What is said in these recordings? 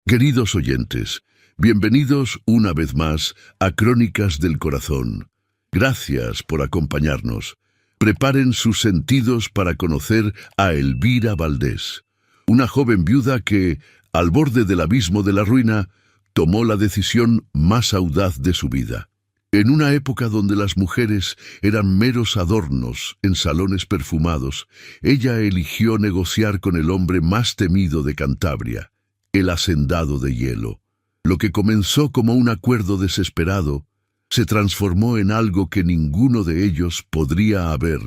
Queridos oyentes, bienvenidos una vez más a Crónicas del Corazón. Gracias por acompañarnos. Preparen sus sentidos para conocer a Elvira Valdés, una joven viuda que, al borde del abismo de la ruina, tomó la decisión más audaz de su vida. En una época donde las mujeres eran meros adornos en salones perfumados, ella eligió negociar con el hombre más temido de Cantabria, el hacendado de hielo. Lo que comenzó como un acuerdo desesperado se transformó en algo que ninguno de ellos podría haber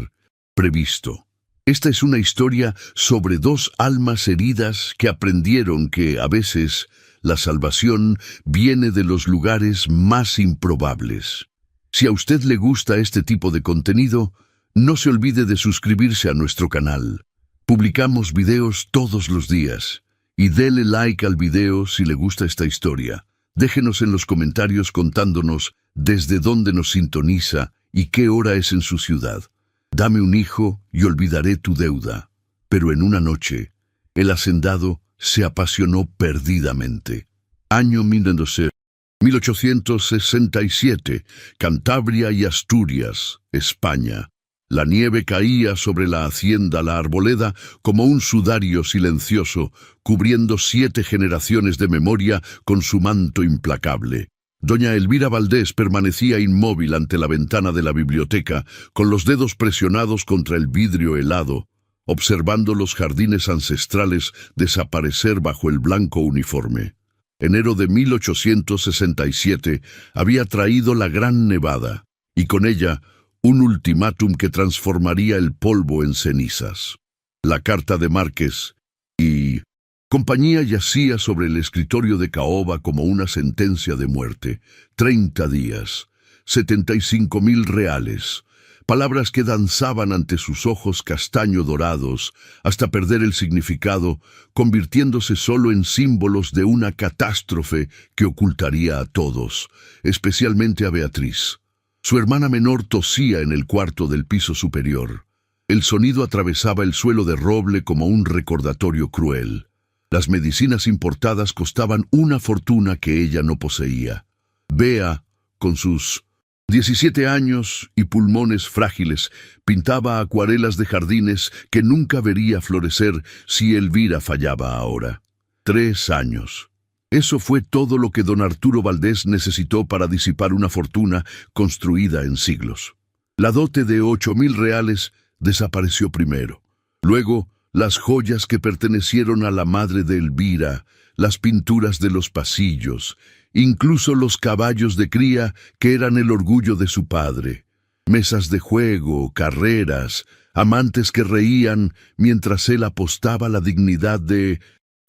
previsto. Esta es una historia sobre dos almas heridas que aprendieron que, a veces, la salvación viene de los lugares más improbables. Si a usted le gusta este tipo de contenido, no se olvide de suscribirse a nuestro canal. Publicamos videos todos los días. Y dele like al video si le gusta esta historia. Déjenos en los comentarios contándonos desde dónde nos sintoniza y qué hora es en su ciudad. Dame un hijo y olvidaré tu deuda. Pero en una noche, el hacendado se apasionó perdidamente. Año 1867, Cantabria y Asturias, España. La nieve caía sobre la hacienda La Arboleda como un sudario silencioso, cubriendo 7 generaciones de memoria con su manto implacable. Doña Elvira Valdés permanecía inmóvil ante la ventana de la biblioteca, con los dedos presionados contra el vidrio helado, observando los jardines ancestrales desaparecer bajo el blanco uniforme. Enero de 1867 había traído la gran nevada, y con ella un ultimátum que transformaría el polvo en cenizas. La carta de Márquez y compañía yacía sobre el escritorio de Caoba como una sentencia de muerte. 30 días, 75.000 reales, palabras que danzaban ante sus ojos castaño dorados hasta perder el significado, convirtiéndose solo en símbolos de una catástrofe que ocultaría a todos, especialmente a Beatriz. Su hermana menor tosía en el cuarto del piso superior. El sonido atravesaba el suelo de roble como un recordatorio cruel. Las medicinas importadas costaban una fortuna que ella no poseía. Bea, con sus 17 años y pulmones frágiles, pintaba acuarelas de jardines que nunca vería florecer si Elvira fallaba ahora. 3 años. Eso fue todo lo que don Arturo Valdés necesitó para disipar una fortuna construida en siglos. La dote de 8.000 reales desapareció primero. Luego, las joyas que pertenecieron a la madre de Elvira, las pinturas de los pasillos, incluso los caballos de cría que eran el orgullo de su padre. Mesas de juego, carreras, amantes que reían mientras él apostaba la dignidad de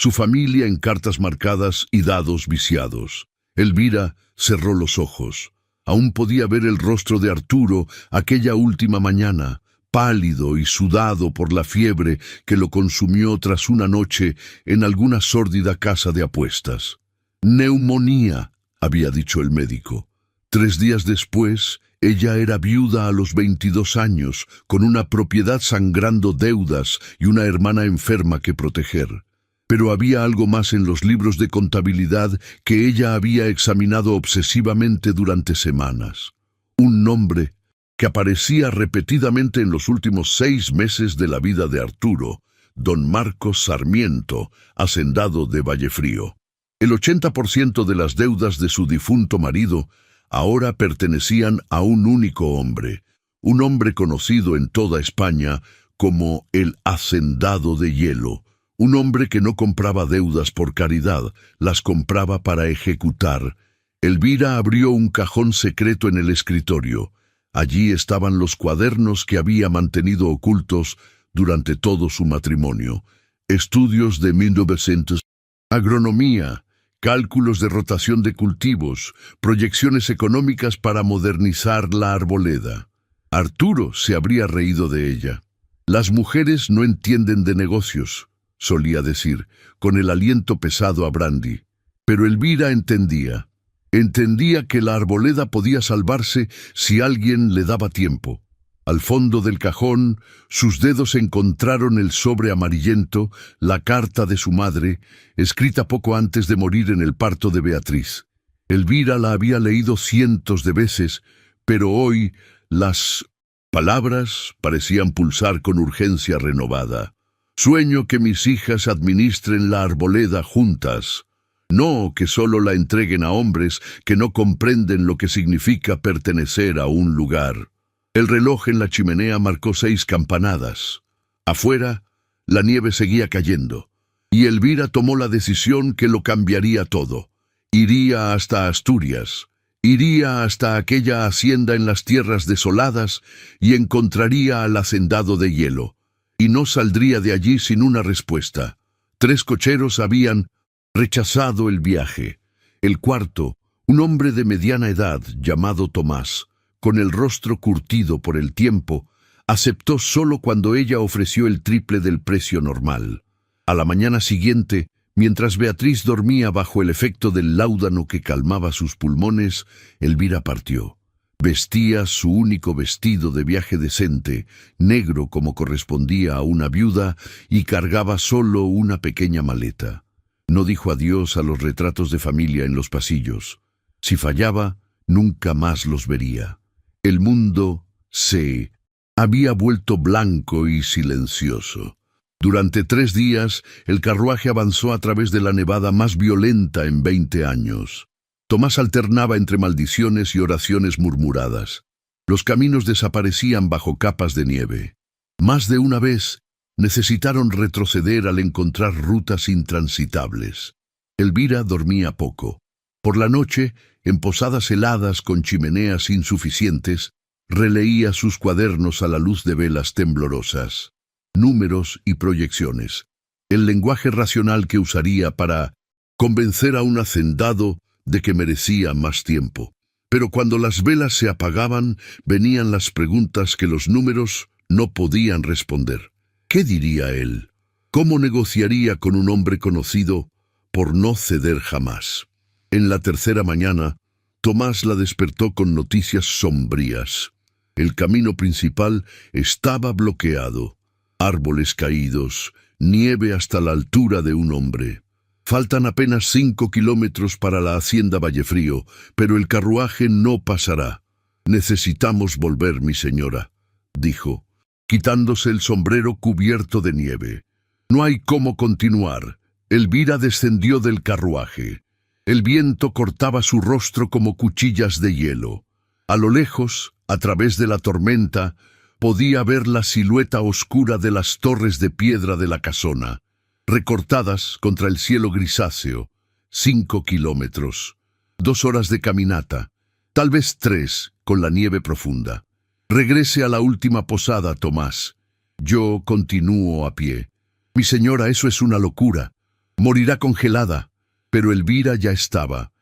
su familia en cartas marcadas y dados viciados. Elvira cerró los ojos. Aún podía ver el rostro de Arturo aquella última mañana, pálido y sudado por la fiebre que lo consumió tras una noche en alguna sórdida casa de apuestas. Neumonía, había dicho el médico. 3 días después, ella era viuda a los 22 años, con una propiedad sangrando deudas y una hermana enferma que proteger. Pero había algo más en los libros de contabilidad que ella había examinado obsesivamente durante semanas. Un nombre que aparecía repetidamente en los últimos 6 meses de la vida de Arturo, don Marcos Sarmiento, hacendado de Vallefrío. El 80% de las deudas de su difunto marido ahora pertenecían a un único hombre, un hombre conocido en toda España como el hacendado de hielo. Un hombre que no compraba deudas por caridad, las compraba para ejecutar. Elvira abrió un cajón secreto en el escritorio. Allí estaban los cuadernos que había mantenido ocultos durante todo su matrimonio. Estudios de 1900, agronomía, cálculos de rotación de cultivos, proyecciones económicas para modernizar la arboleda. Arturo se habría reído de ella. Las mujeres no entienden de negocios, solía decir, con el aliento pesado a brandy. Pero Elvira entendía. Entendía que la arboleda podía salvarse si alguien le daba tiempo. Al fondo del cajón, sus dedos encontraron el sobre amarillento, la carta de su madre, escrita poco antes de morir en el parto de Beatriz. Elvira la había leído cientos de veces, pero hoy las palabras parecían pulsar con urgencia renovada. Sueño que mis hijas administren la arboleda juntas. No que solo la entreguen a hombres que no comprenden lo que significa pertenecer a un lugar. El reloj en la chimenea marcó 6 campanadas. Afuera, la nieve seguía cayendo, y Elvira tomó la decisión que lo cambiaría todo. Iría hasta Asturias, iría hasta aquella hacienda en las tierras desoladas y encontraría al hacendado de hielo, y no saldría de allí sin una respuesta. 3 cocheros habían rechazado el viaje. El cuarto, un hombre de mediana edad llamado Tomás, con el rostro curtido por el tiempo, aceptó solo cuando ella ofreció el triple del precio normal. A la mañana siguiente, mientras Beatriz dormía bajo el efecto del láudano que calmaba sus pulmones, Elvira partió. Vestía su único vestido de viaje decente, negro como correspondía a una viuda, y cargaba solo una pequeña maleta. No dijo adiós a los retratos de familia en los pasillos. Si fallaba, nunca más los vería. El mundo se había vuelto blanco y silencioso. Durante 3 días, el carruaje avanzó a través de la nevada más violenta en 20 años. Tomás alternaba entre maldiciones y oraciones murmuradas. Los caminos desaparecían bajo capas de nieve. Más de una vez, necesitaron retroceder al encontrar rutas intransitables. Elvira dormía poco. Por la noche, en posadas heladas con chimeneas insuficientes, releía sus cuadernos a la luz de velas temblorosas, números y proyecciones, el lenguaje racional que usaría para convencer a un hacendado de que merecía más tiempo. Pero cuando las velas se apagaban, venían las preguntas que los números no podían responder. ¿Qué diría él? ¿Cómo negociaría con un hombre conocido por no ceder jamás? En la tercera mañana, Tomás la despertó con noticias sombrías. El camino principal estaba bloqueado. Árboles caídos, nieve hasta la altura de un hombre. Faltan apenas 5 kilómetros para la hacienda Vallefrío, pero el carruaje no pasará. Necesitamos volver, mi señora, dijo, quitándose el sombrero cubierto de nieve. No hay cómo continuar. Elvira descendió del carruaje. El viento cortaba su rostro como cuchillas de hielo. A lo lejos, a través de la tormenta, podía ver la silueta oscura de las torres de piedra de la casona, recortadas contra el cielo grisáceo. 5 kilómetros, 2 horas de caminata, tal vez 3 con la nieve profunda. Regrese a la última posada, Tomás. Yo continúo a pie. Mi señora, eso es una locura. Morirá congelada. Pero Elvira ya estaba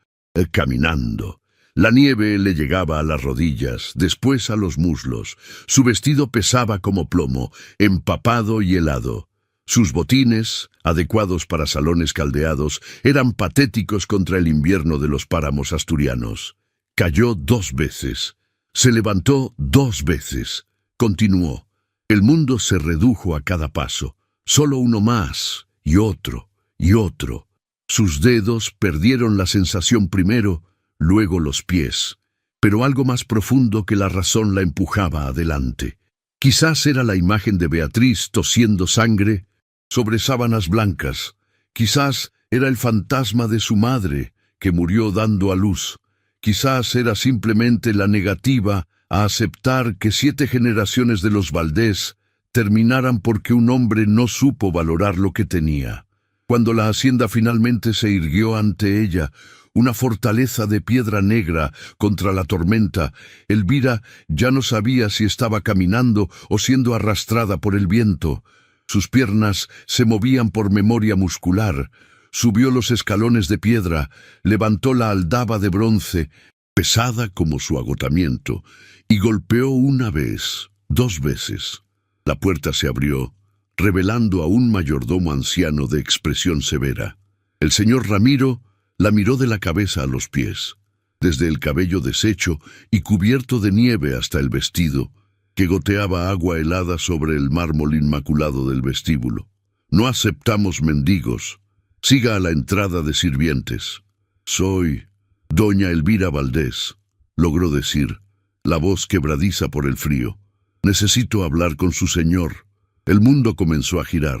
caminando. La nieve le llegaba a las rodillas, después a los muslos. Su vestido pesaba como plomo, empapado y helado. Sus botines, adecuados para salones caldeados, eran patéticos contra el invierno de los páramos asturianos. Cayó 2 veces. Se levantó 2 veces. Continuó. El mundo se redujo a cada paso. Solo uno más, y otro, y otro. Sus dedos perdieron la sensación primero, luego los pies, pero algo más profundo que la razón la empujaba adelante. Quizás era la imagen de Beatriz tosiendo sangre sobre sábanas blancas. Quizás era el fantasma de su madre, que murió dando a luz. Quizás era simplemente la negativa a aceptar que 7 generaciones de los Valdés terminaran porque un hombre no supo valorar lo que tenía. Cuando la hacienda finalmente se irguió ante ella, una fortaleza de piedra negra contra la tormenta, Elvira ya no sabía si estaba caminando o siendo arrastrada por el viento. Sus piernas se movían por memoria muscular. Subió los escalones de piedra, levantó la aldaba de bronce, pesada como su agotamiento, y golpeó 1 vez, 2 veces. La puerta se abrió, revelando a un mayordomo anciano de expresión severa. El señor Ramiro la miró de la cabeza a los pies. Desde el cabello deshecho y cubierto de nieve hasta el vestido, que goteaba agua helada sobre el mármol inmaculado del vestíbulo. No aceptamos mendigos. Siga a la entrada de sirvientes. Soy doña Elvira Valdés, logró decir, la voz quebradiza por el frío. Necesito hablar con su señor. El mundo comenzó a girar.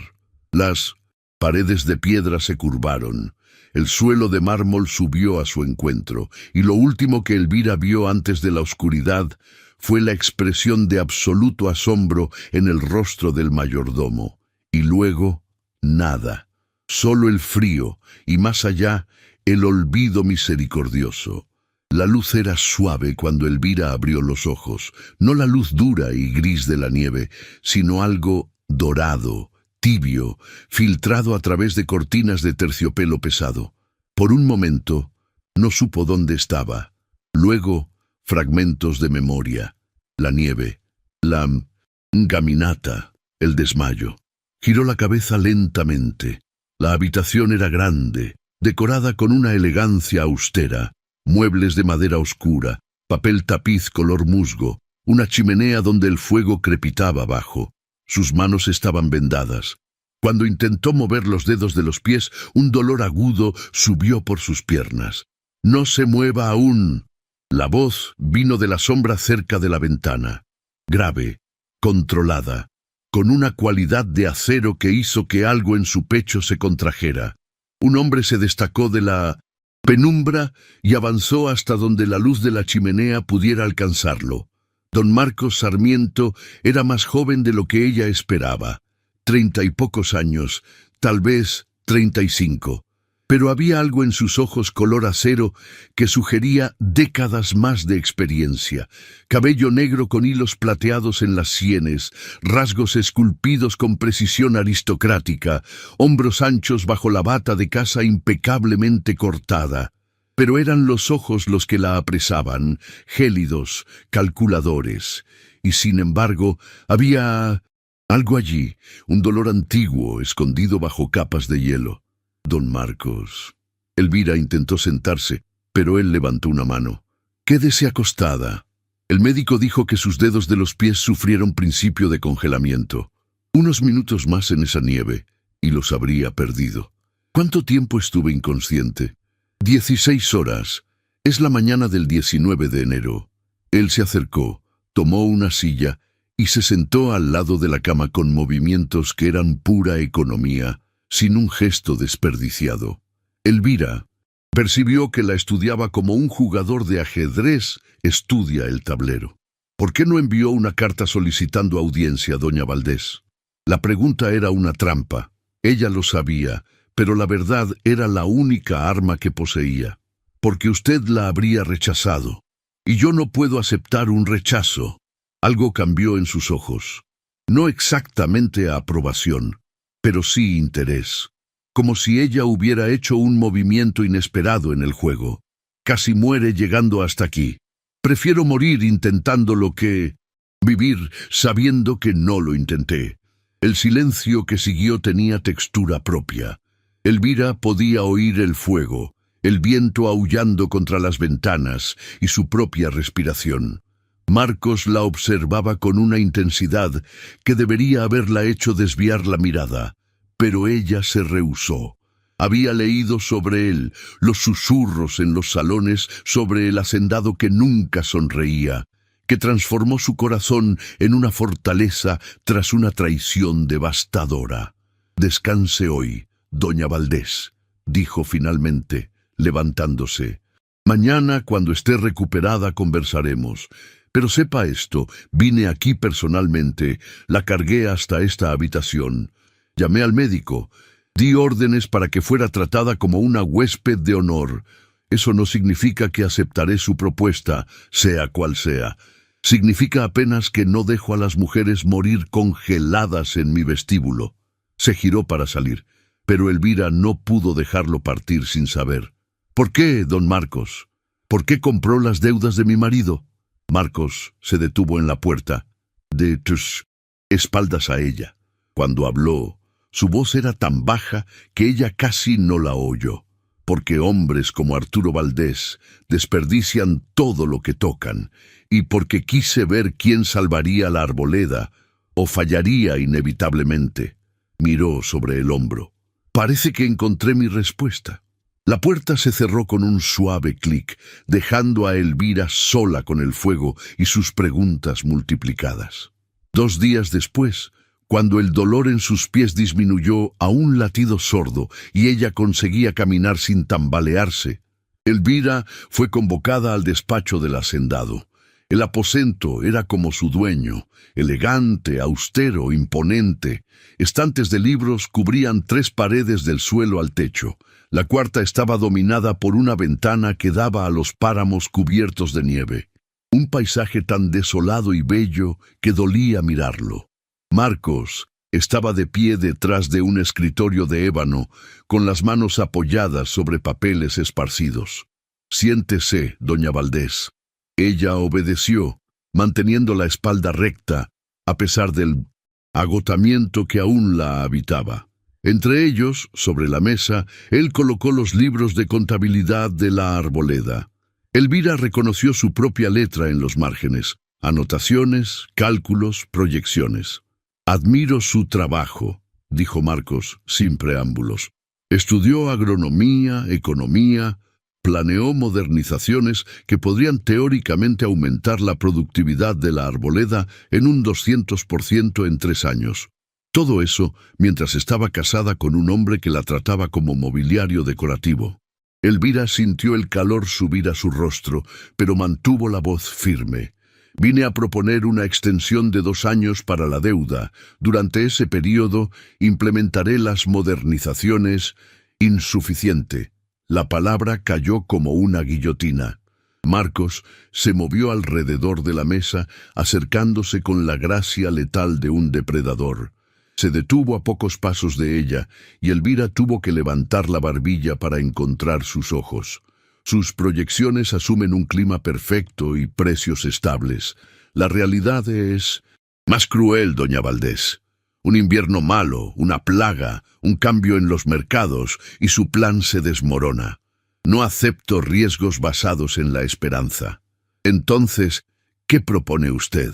Las paredes de piedra se curvaron. El suelo de mármol subió a su encuentro, y lo último que Elvira vio antes de la oscuridad fue la expresión de absoluto asombro en el rostro del mayordomo. Y luego, nada. Solo el frío, y más allá, el olvido misericordioso. La luz era suave cuando Elvira abrió los ojos, no la luz dura y gris de la nieve, sino algo dorado, tibio, filtrado a través de cortinas de terciopelo pesado. Por un momento, no supo dónde estaba. Luego, fragmentos de memoria, la nieve, la caminata, el desmayo. Giró la cabeza lentamente. La habitación era grande, decorada con una elegancia austera, muebles de madera oscura, papel tapiz color musgo, una chimenea donde el fuego crepitaba abajo. Sus manos estaban vendadas. Cuando intentó mover los dedos de los pies, un dolor agudo subió por sus piernas. «No se mueva aún». La voz vino de la sombra cerca de la ventana, grave, controlada, con una cualidad de acero que hizo que algo en su pecho se contrajera. Un hombre se destacó de la penumbra y avanzó hasta donde la luz de la chimenea pudiera alcanzarlo. Don Marcos Sarmiento era más joven de lo que ella esperaba, 30 y pocos años, tal vez 35. Pero había algo en sus ojos color acero que sugería décadas más de experiencia. Cabello negro con hilos plateados en las sienes, rasgos esculpidos con precisión aristocrática, hombros anchos bajo la bata de casa impecablemente cortada. Pero eran los ojos los que la apresaban, gélidos, calculadores. Y sin embargo, había algo allí, un dolor antiguo escondido bajo capas de hielo. Don Marcos. Elvira intentó sentarse, pero él levantó una mano. «Quédese acostada». El médico dijo que sus dedos de los pies sufrieron principio de congelamiento. Unos minutos más en esa nieve, y los habría perdido. ¿Cuánto tiempo estuve inconsciente? 16 horas. Es la mañana del 19 de enero. Él se acercó, tomó una silla y se sentó al lado de la cama con movimientos que eran pura economía, sin un gesto desperdiciado. Elvira percibió que la estudiaba como un jugador de ajedrez estudia el tablero. ¿Por qué no envió una carta solicitando audiencia, doña Valdés? La pregunta era una trampa. Ella lo sabía, pero la verdad era la única arma que poseía. Porque usted la habría rechazado. Y yo no puedo aceptar un rechazo. Algo cambió en sus ojos. No exactamente aprobación, pero sí interés, como si ella hubiera hecho un movimiento inesperado en el juego. Casi muere llegando hasta aquí. Prefiero morir intentándolo que vivir sabiendo que no lo intenté. El silencio que siguió tenía textura propia. Elvira podía oír el fuego, el viento aullando contra las ventanas y su propia respiración. Marcos la observaba con una intensidad que debería haberla hecho desviar la mirada, pero ella se rehusó. Había leído sobre él, los susurros en los salones sobre el hacendado que nunca sonreía, que transformó su corazón en una fortaleza tras una traición devastadora. «Descanse hoy, doña Valdés», dijo finalmente, levantándose. «Mañana, cuando esté recuperada, conversaremos. Pero sepa esto, vine aquí personalmente, la cargué hasta esta habitación. Llamé al médico, di órdenes para que fuera tratada como una huésped de honor. Eso no significa que aceptaré su propuesta, sea cual sea. Significa apenas que no dejo a las mujeres morir congeladas en mi vestíbulo». Se giró para salir, pero Elvira no pudo dejarlo partir sin saber. «¿Por qué, don Marcos? ¿Por qué compró las deudas de mi marido?» Marcos se detuvo en la puerta, de tus espaldas a ella. Cuando habló, su voz era tan baja que ella casi no la oyó. porque hombres como Arturo Valdés desperdician todo lo que tocan, y porque quise ver quién salvaría la arboleda, o fallaría inevitablemente. Miró sobre el hombro. Parece que encontré mi respuesta. La puerta se cerró con un suave clic, dejando a Elvira sola con el fuego y sus preguntas multiplicadas. 2 días después, cuando el dolor en sus pies disminuyó a un latido sordo y ella conseguía caminar sin tambalearse, Elvira fue convocada al despacho del hacendado. El aposento era como su dueño, elegante, austero, imponente. Estantes de libros cubrían 3 paredes del suelo al techo. La cuarta estaba dominada por una ventana que daba a los páramos cubiertos de nieve. Un paisaje tan desolado y bello que dolía mirarlo. Marcos estaba de pie detrás de un escritorio de ébano, con las manos apoyadas sobre papeles esparcidos. «Siéntese, doña Valdés». Ella obedeció, manteniendo la espalda recta, a pesar del agotamiento que aún la habitaba. Entre ellos, sobre la mesa, él colocó los libros de contabilidad de la arboleda. Elvira reconoció su propia letra en los márgenes, anotaciones, cálculos, proyecciones. «Admiro su trabajo», dijo Marcos, sin preámbulos. Estudió agronomía, economía, planeó modernizaciones que podrían teóricamente aumentar la productividad de la arboleda en un 200% en 3 años. Todo eso mientras estaba casada con un hombre que la trataba como mobiliario decorativo. Elvira sintió el calor subir a su rostro, pero mantuvo la voz firme. «Vine a proponer una extensión de 2 años para la deuda. Durante ese periodo implementaré las modernizaciones. Insuficiente». La palabra cayó como una guillotina. Marcos se movió alrededor de la mesa, acercándose con la gracia letal de un depredador. Se detuvo a pocos pasos de ella, y Elvira tuvo que levantar la barbilla para encontrar sus ojos. Sus proyecciones asumen un clima perfecto y precios estables. La realidad es más cruel, doña Valdés. Un invierno malo, una plaga, un cambio en los mercados, y su plan se desmorona. No acepto riesgos basados en la esperanza. Entonces, ¿qué propone usted?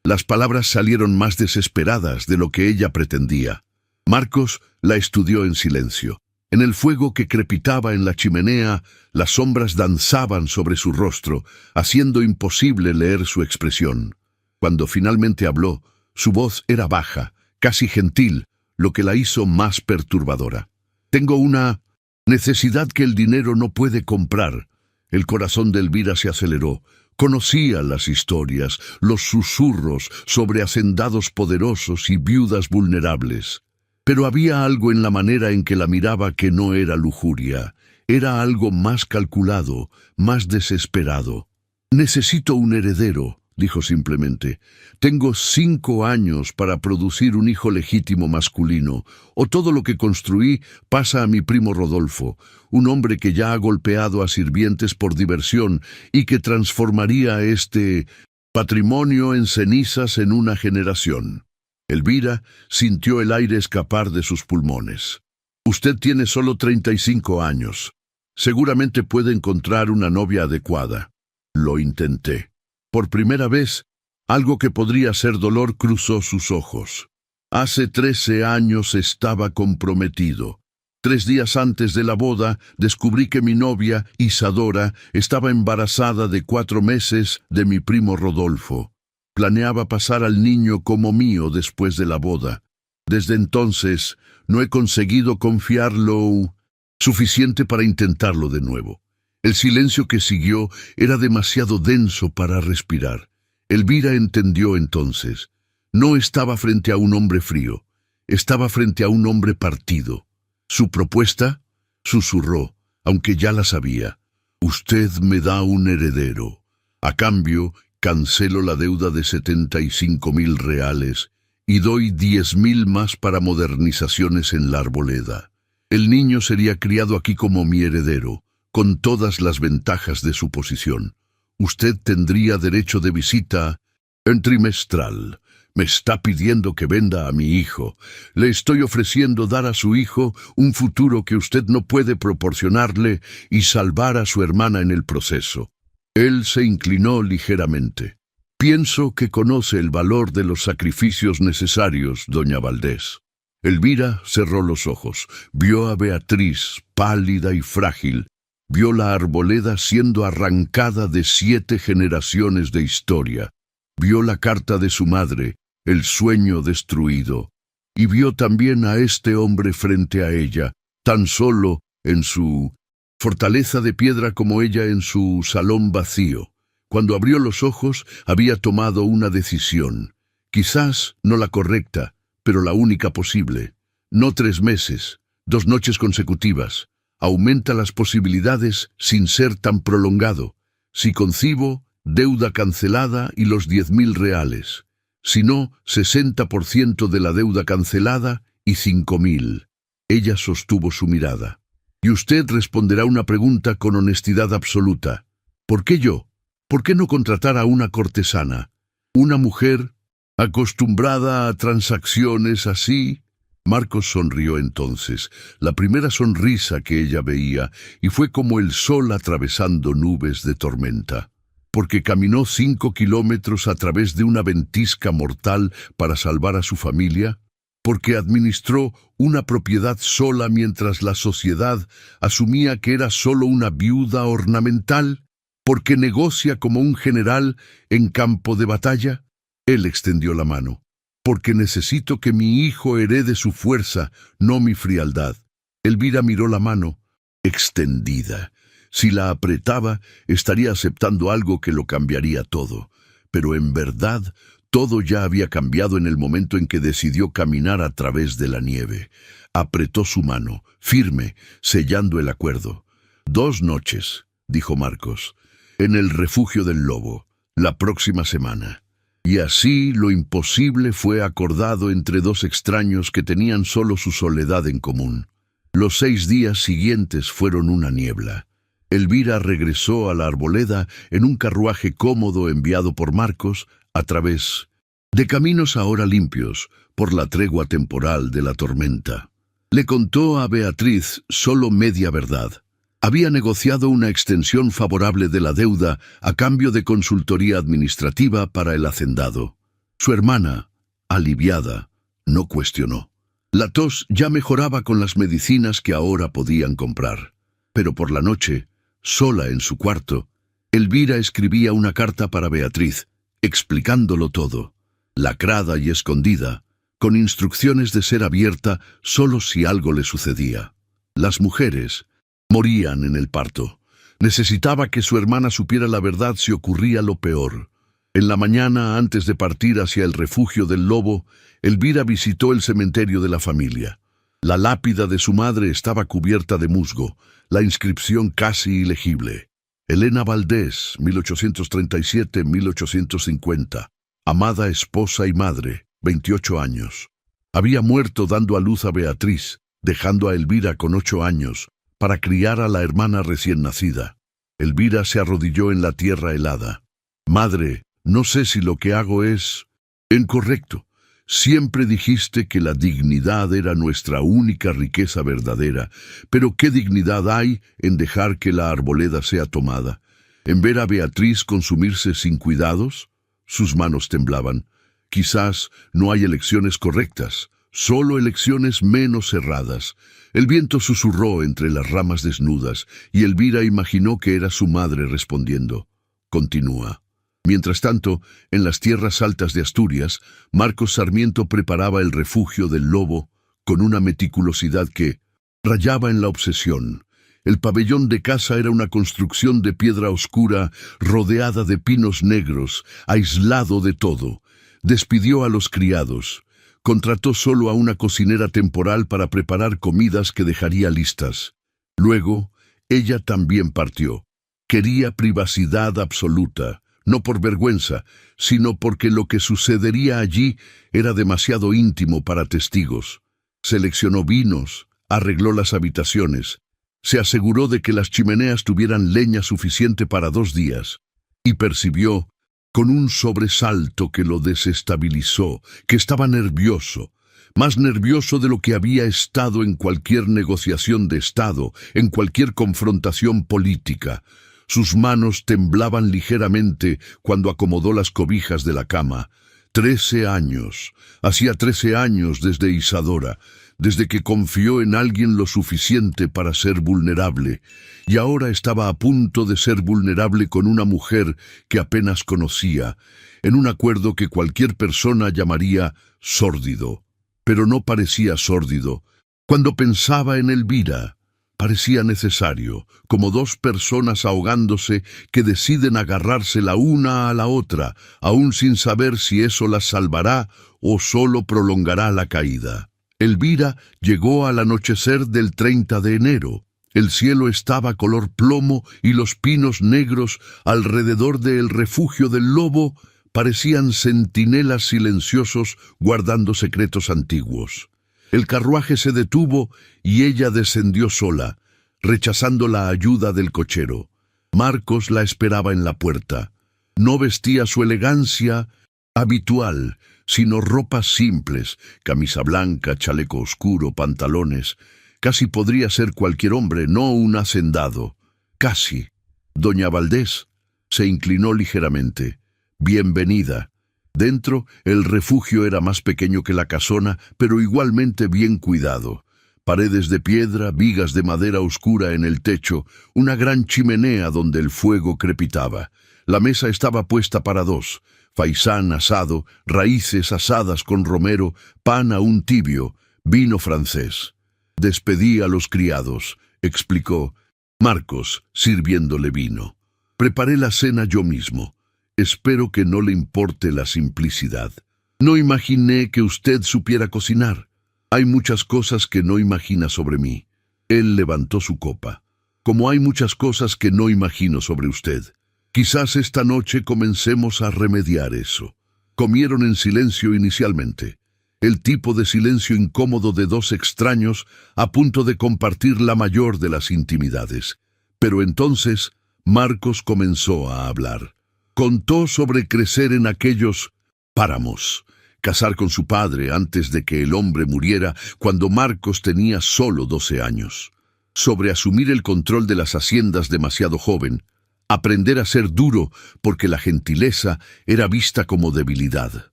Las palabras salieron más desesperadas de lo que ella pretendía. Marcos la estudió en silencio. En el fuego que crepitaba en la chimenea, las sombras danzaban sobre su rostro, haciendo imposible leer su expresión. Cuando finalmente habló, su voz era baja, casi gentil, lo que la hizo más perturbadora. «Tengo una necesidad que el dinero no puede comprar». El corazón de Elvira se aceleró. Conocía las historias, los susurros sobre hacendados poderosos y viudas vulnerables. Pero había algo en la manera en que la miraba que no era lujuria. Era algo más calculado, más desesperado. «Necesito un heredero», dijo simplemente. «Tengo 5 años para producir un hijo legítimo masculino, o todo lo que construí pasa a mi primo Rodolfo, un hombre que ya ha golpeado a sirvientes por diversión y que transformaría este patrimonio en cenizas en una generación». Elvira sintió el aire escapar de sus pulmones. «Usted tiene solo 35 años. Seguramente puede encontrar una novia adecuada». Lo intenté. Por primera vez, algo que podría ser dolor cruzó sus ojos. Hace 13 años estaba comprometido. 3 días antes de la boda, descubrí que mi novia, Isadora, estaba embarazada de 4 meses de mi primo Rodolfo. Planeaba pasar al niño como mío después de la boda. Desde entonces, no he conseguido confiar lo suficiente para intentarlo de nuevo. El silencio que siguió era demasiado denso para respirar. Elvira entendió entonces. No estaba frente a un hombre frío. Estaba frente a un hombre partido. ¿Su propuesta? Susurró, aunque ya la sabía. «Usted me da un heredero. A cambio, cancelo la deuda de 75.000 reales y doy 10.000 más para modernizaciones en la arboleda. El niño sería criado aquí como mi heredero, con todas las ventajas de su posición. Usted tendría derecho de visita en trimestral. Me está pidiendo que venda a mi hijo. Le estoy ofreciendo dar a su hijo un futuro que usted no puede proporcionarle y salvar a su hermana en el proceso. Él se inclinó ligeramente. Pienso que conoce el valor de los sacrificios necesarios, doña Valdés. Elvira cerró los ojos. Vio a Beatriz, pálida y frágil. Vio la arboleda siendo arrancada de 7 generaciones de historia. Vio la carta de su madre, el sueño destruido. Y vio también a este hombre frente a ella, tan solo en su fortaleza de piedra como ella en su salón vacío. Cuando abrió los ojos, había tomado una decisión. Quizás no la correcta, pero la única posible. No 3 meses, 2 noches consecutivas. Aumenta las posibilidades sin ser tan prolongado. Si concibo, deuda cancelada y los 10.000 reales. Si no, 60% de la deuda cancelada y 5.000. Ella sostuvo su mirada. Y usted responderá una pregunta con honestidad absoluta. ¿Por qué yo? ¿Por qué no contratar a una cortesana? ¿Una mujer acostumbrada a transacciones así? Marcos sonrió entonces, la primera sonrisa que ella veía, y fue como el sol atravesando nubes de tormenta. Porque caminó 5 kilómetros a través de una ventisca mortal para salvar a su familia, porque administró una propiedad sola mientras la sociedad asumía que era solo una viuda ornamental, porque negocia como un general en campo de batalla. Él extendió la mano. Porque necesito que mi hijo herede su fuerza, no mi frialdad. Elvira miró la mano, extendida. Si la apretaba, estaría aceptando algo que lo cambiaría todo. Pero en verdad, todo ya había cambiado en el momento en que decidió caminar a través de la nieve. Apretó su mano, firme, sellando el acuerdo. 2 noches, dijo Marcos, en el refugio del lobo, la próxima semana. Y así lo imposible fue acordado entre 2 extraños que tenían solo su soledad en común. Los 6 días siguientes fueron una niebla. Elvira regresó a la arboleda en un carruaje cómodo enviado por Marcos a través de caminos ahora limpios por la tregua temporal de la tormenta. Le contó a Beatriz solo media verdad. Había negociado una extensión favorable de la deuda a cambio de consultoría administrativa para el hacendado. Su hermana, aliviada, no cuestionó. La tos ya mejoraba con las medicinas que ahora podían comprar. Pero por la noche, sola en su cuarto, Elvira escribía una carta para Beatriz, explicándolo todo, lacrada y escondida, con instrucciones de ser abierta solo si algo le sucedía. Las mujeres morían en el parto. Necesitaba que su hermana supiera la verdad si ocurría lo peor. En la mañana, antes de partir hacia el refugio del lobo, Elvira visitó el cementerio de la familia. La lápida de su madre estaba cubierta de musgo, la inscripción casi ilegible. Elena Valdés, 1837-1850. Amada esposa y madre, 28 años. Había muerto dando a luz a Beatriz, dejando a Elvira con 8 años, para criar a la hermana recién nacida. Elvira se arrodilló en la tierra helada. Madre, no sé si lo que hago es incorrecto. Siempre dijiste que la dignidad era nuestra única riqueza verdadera, pero ¿qué dignidad hay en dejar que la arboleda sea tomada? ¿En ver a Beatriz consumirse sin cuidados? Sus manos temblaban. Quizás no hay elecciones correctas, solo elecciones menos erradas. El viento susurró entre las ramas desnudas, y Elvira imaginó que era su madre respondiendo. Continúa. Mientras tanto, en las tierras altas de Asturias, Marcos Sarmiento preparaba el refugio del lobo con una meticulosidad que rayaba en la obsesión. El pabellón de casa era una construcción de piedra oscura, rodeada de pinos negros, aislado de todo. Despidió a los criados. Contrató solo a una cocinera temporal para preparar comidas que dejaría listas. Luego, ella también partió. Quería privacidad absoluta. No por vergüenza, sino porque lo que sucedería allí era demasiado íntimo para testigos. Seleccionó vinos, arregló las habitaciones, se aseguró de que las chimeneas tuvieran leña suficiente para 2 días, y percibió con un sobresalto que lo desestabilizó, que estaba nervioso, más nervioso de lo que había estado en cualquier negociación de Estado, en cualquier confrontación política. Sus manos temblaban ligeramente cuando acomodó las cobijas de la cama. 13 años. Hacía 13 años desde Isadora, desde que confió en alguien lo suficiente para ser vulnerable, y ahora estaba a punto de ser vulnerable con una mujer que apenas conocía, en un acuerdo que cualquier persona llamaría sórdido. Pero no parecía sórdido. Cuando pensaba en Elvira, parecía necesario, como dos personas ahogándose que deciden agarrarse la una a la otra, aún sin saber si eso las salvará o solo prolongará la caída. Elvira llegó al anochecer del 30 de enero. El cielo estaba color plomo y los pinos negros alrededor del refugio del lobo parecían centinelas silenciosos guardando secretos antiguos. El carruaje se detuvo y ella descendió sola, rechazando la ayuda del cochero. Marcos la esperaba en la puerta. No vestía su elegancia habitual, sino ropas simples, camisa blanca, chaleco oscuro, pantalones. Casi podría ser cualquier hombre, no un hacendado. Casi. Doña Valdés se inclinó ligeramente. Bienvenida. Dentro, el refugio era más pequeño que la casona, pero igualmente bien cuidado. Paredes de piedra, vigas de madera oscura en el techo, una gran chimenea donde el fuego crepitaba. La mesa estaba puesta para dos: faisán asado, raíces asadas con romero, pan aún tibio, vino francés. Despedí a los criados, explicó Marcos, sirviéndole vino. Preparé la cena yo mismo. Espero que no le importe la simplicidad. No imaginé que usted supiera cocinar. Hay muchas cosas que no imagina sobre mí. Él levantó su copa. Como hay muchas cosas que no imagino sobre usted. Quizás esta noche comencemos a remediar eso. Comieron en silencio inicialmente. El tipo de silencio incómodo de dos extraños a punto de compartir la mayor de las intimidades. Pero entonces Marcos comenzó a hablar. Contó sobre crecer en aquellos páramos, casar con su padre antes de que el hombre muriera cuando Marcos tenía solo 12 años, sobre asumir el control de las haciendas demasiado joven, aprender a ser duro porque la gentileza era vista como debilidad.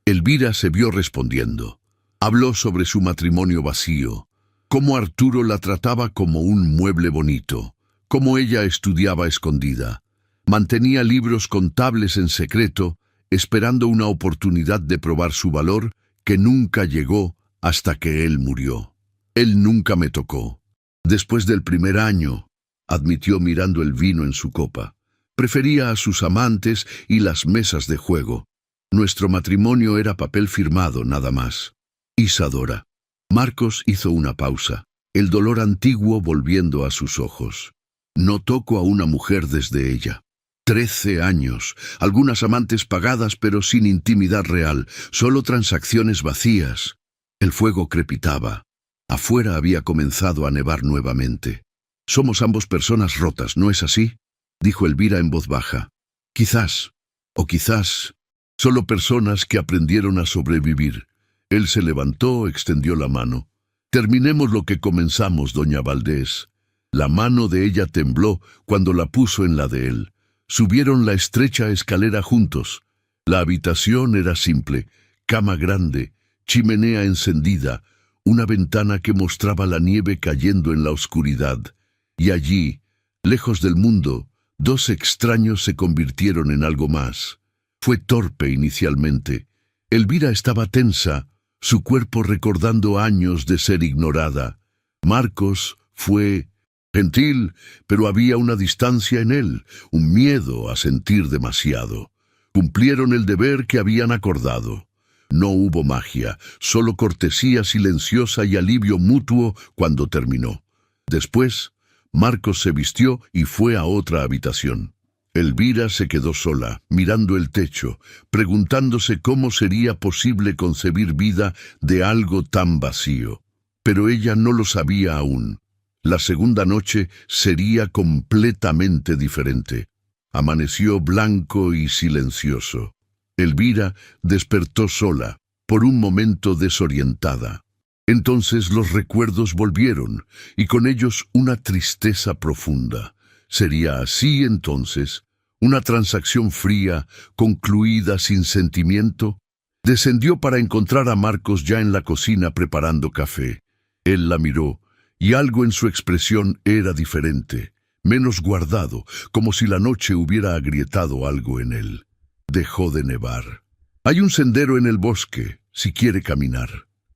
Elvira se vio respondiendo. Habló sobre su matrimonio vacío, cómo Arturo la trataba como un mueble bonito, cómo ella estudiaba escondida. Mantenía libros contables en secreto, esperando una oportunidad de probar su valor que nunca llegó hasta que él murió. Él nunca me tocó. Después del primer año, admitió mirando el vino en su copa. Prefería a sus amantes y las mesas de juego. Nuestro matrimonio era papel firmado, nada más. Isadora. Marcos hizo una pausa, el dolor antiguo volviendo a sus ojos. No toco a una mujer desde ella. 13 años, algunas amantes pagadas pero sin intimidad real, solo transacciones vacías. El fuego crepitaba. Afuera había comenzado a nevar nuevamente. Somos ambos personas rotas, ¿no es así?, dijo Elvira en voz baja. Quizás, o quizás, solo personas que aprendieron a sobrevivir. Él se levantó, extendió la mano. Terminemos lo que comenzamos, doña Valdés. La mano de ella tembló cuando la puso en la de él. Subieron la estrecha escalera juntos. La habitación era simple, cama grande, chimenea encendida, una ventana que mostraba la nieve cayendo en la oscuridad. Y allí, lejos del mundo, dos extraños se convirtieron en algo más. Fue torpe inicialmente. Elvira estaba tensa, su cuerpo recordando años de ser ignorada. Marcos fue gentil, pero había una distancia en él, un miedo a sentir demasiado. Cumplieron el deber que habían acordado. No hubo magia, solo cortesía silenciosa y alivio mutuo cuando terminó. Después, Marcos se vistió y fue a otra habitación. Elvira se quedó sola, mirando el techo, preguntándose cómo sería posible concebir vida de algo tan vacío. Pero ella no lo sabía aún. La segunda noche sería completamente diferente. Amaneció blanco y silencioso. Elvira despertó sola, por un momento desorientada. Entonces los recuerdos volvieron, y con ellos una tristeza profunda. ¿Sería así entonces? ¿Una transacción fría, concluida sin sentimiento? Descendió para encontrar a Marcos ya en la cocina preparando café. Él la miró, y algo en su expresión era diferente, menos guardado, como si la noche hubiera agrietado algo en él. Dejó de nevar. Hay un sendero en el bosque, si quiere caminar.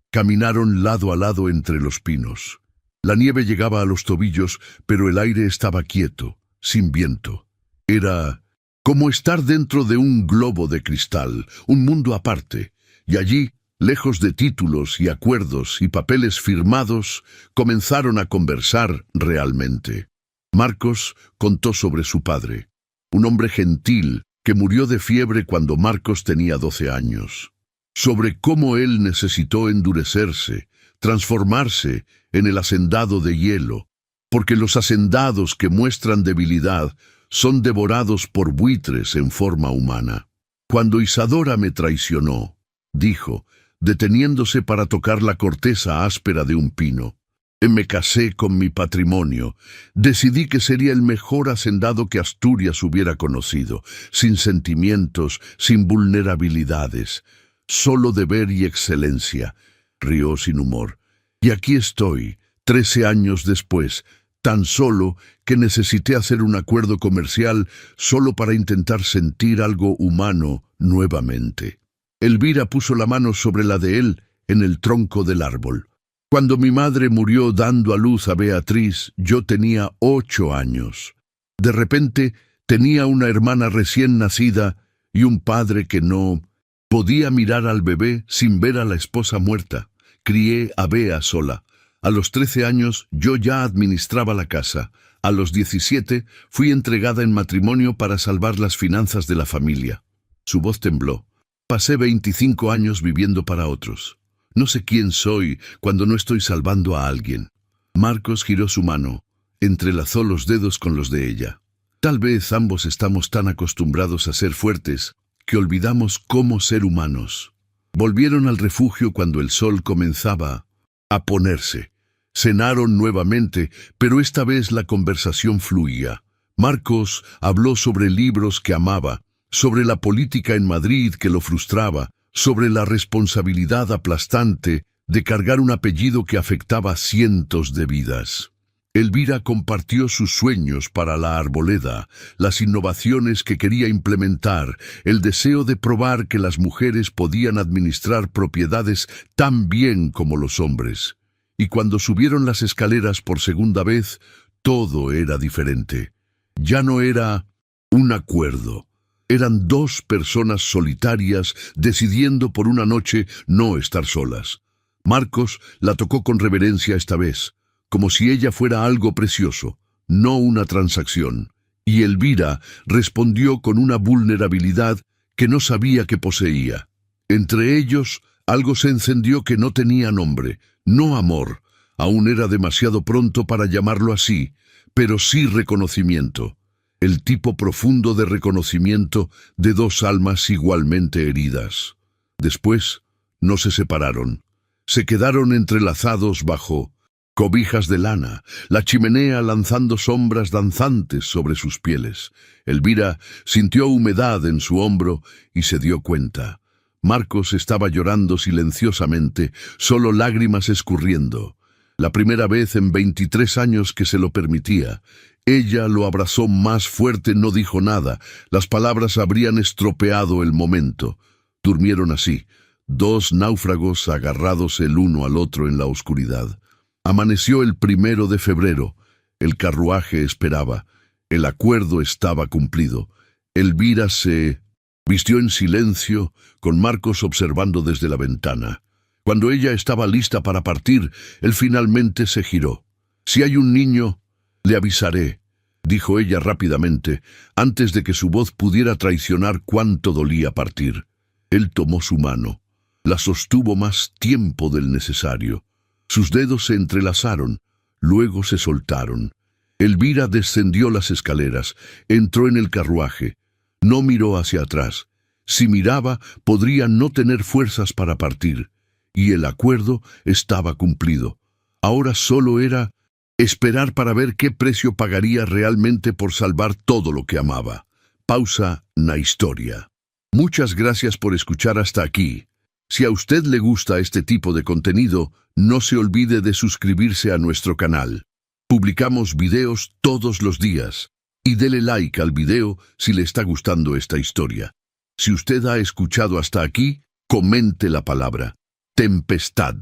Caminaron lado a lado entre los pinos. La nieve llegaba a los tobillos, pero el aire estaba quieto, sin viento. Era como estar dentro de un globo de cristal, un mundo aparte, y allí, lejos de títulos y acuerdos y papeles firmados, comenzaron a conversar realmente. Marcos contó sobre su padre, un hombre gentil que murió de fiebre cuando Marcos tenía 12 años. Sobre cómo él necesitó endurecerse, transformarse en el hacendado de hielo, porque los hacendados que muestran debilidad son devorados por buitres en forma humana. Cuando Isadora me traicionó, dijo, deteniéndose para tocar la corteza áspera de un pino, me casé con mi patrimonio, decidí que sería el mejor hacendado que Asturias hubiera conocido, sin sentimientos, sin vulnerabilidades, solo deber y excelencia. Rió sin humor. Y aquí estoy, 13 años después, tan solo que necesité hacer un acuerdo comercial solo para intentar sentir algo humano nuevamente. Elvira puso la mano sobre la de él en el tronco del árbol. Cuando mi madre murió dando a luz a Beatriz, yo tenía 8 años. De repente tenía una hermana recién nacida y un padre que no podía mirar al bebé sin ver a la esposa muerta. Crié a Bea sola. A los 13 años yo ya administraba la casa. A los 17 fui entregada en matrimonio para salvar las finanzas de la familia. Su voz tembló. Pasé 25 años viviendo para otros. No sé quién soy cuando no estoy salvando a alguien. Marcos giró su mano, entrelazó los dedos con los de ella. Tal vez ambos estamos tan acostumbrados a ser fuertes que olvidamos cómo ser humanos. Volvieron al refugio cuando el sol comenzaba a ponerse. Cenaron nuevamente, pero esta vez la conversación fluía. Marcos habló sobre libros que amaba, sobre la política en Madrid que lo frustraba, sobre la responsabilidad aplastante de cargar un apellido que afectaba cientos de vidas. Elvira compartió sus sueños para la arboleda, las innovaciones que quería implementar, el deseo de probar que las mujeres podían administrar propiedades tan bien como los hombres. Y cuando subieron las escaleras por segunda vez, todo era diferente. Ya no era un acuerdo. Eran 2 personas solitarias decidiendo por una noche no estar solas. Marcos la tocó con reverencia esta vez, como si ella fuera algo precioso, no una transacción. Y Elvira respondió con una vulnerabilidad que no sabía que poseía. Entre ellos, algo se encendió que no tenía nombre, no amor, aún era demasiado pronto para llamarlo así, pero sí reconocimiento. El tipo profundo de reconocimiento de 2 almas igualmente heridas. Después, no se separaron. Se quedaron entrelazados bajo cobijas de lana, la chimenea lanzando sombras danzantes sobre sus pieles. Elvira sintió humedad en su hombro y se dio cuenta. Marcos estaba llorando silenciosamente, solo lágrimas escurriendo. La primera vez en 23 años que se lo permitía. Ella lo abrazó más fuerte, no dijo nada. Las palabras habrían estropeado el momento. Durmieron así, 2 náufragos agarrados el uno al otro en la oscuridad. Amaneció el 1 de febrero. El carruaje esperaba. El acuerdo estaba cumplido. Elvira se vistió en silencio, con Marcos observando desde la ventana. Cuando ella estaba lista para partir, él finalmente se giró. «Si hay un niño, le avisaré», dijo ella rápidamente, antes de que su voz pudiera traicionar cuánto dolía partir. Él tomó su mano. La sostuvo más tiempo del necesario. Sus dedos se entrelazaron, luego se soltaron. Elvira descendió las escaleras, entró en el carruaje. No miró hacia atrás. Si miraba, podría no tener fuerzas para partir. Y el acuerdo estaba cumplido. Ahora solo era esperar para ver qué precio pagaría realmente por salvar todo lo que amaba. Pausa na historia. Muchas gracias por escuchar hasta aquí. Si a usted le gusta este tipo de contenido, no se olvide de suscribirse a nuestro canal. Publicamos videos todos los días. Y dele like al video si le está gustando esta historia. Si usted ha escuchado hasta aquí, comente la palabra tempestad.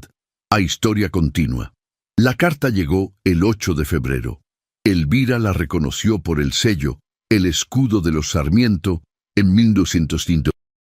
A historia continua. La carta llegó el 8 de febrero. Elvira la reconoció por el sello, el escudo de los Sarmiento, en 1905.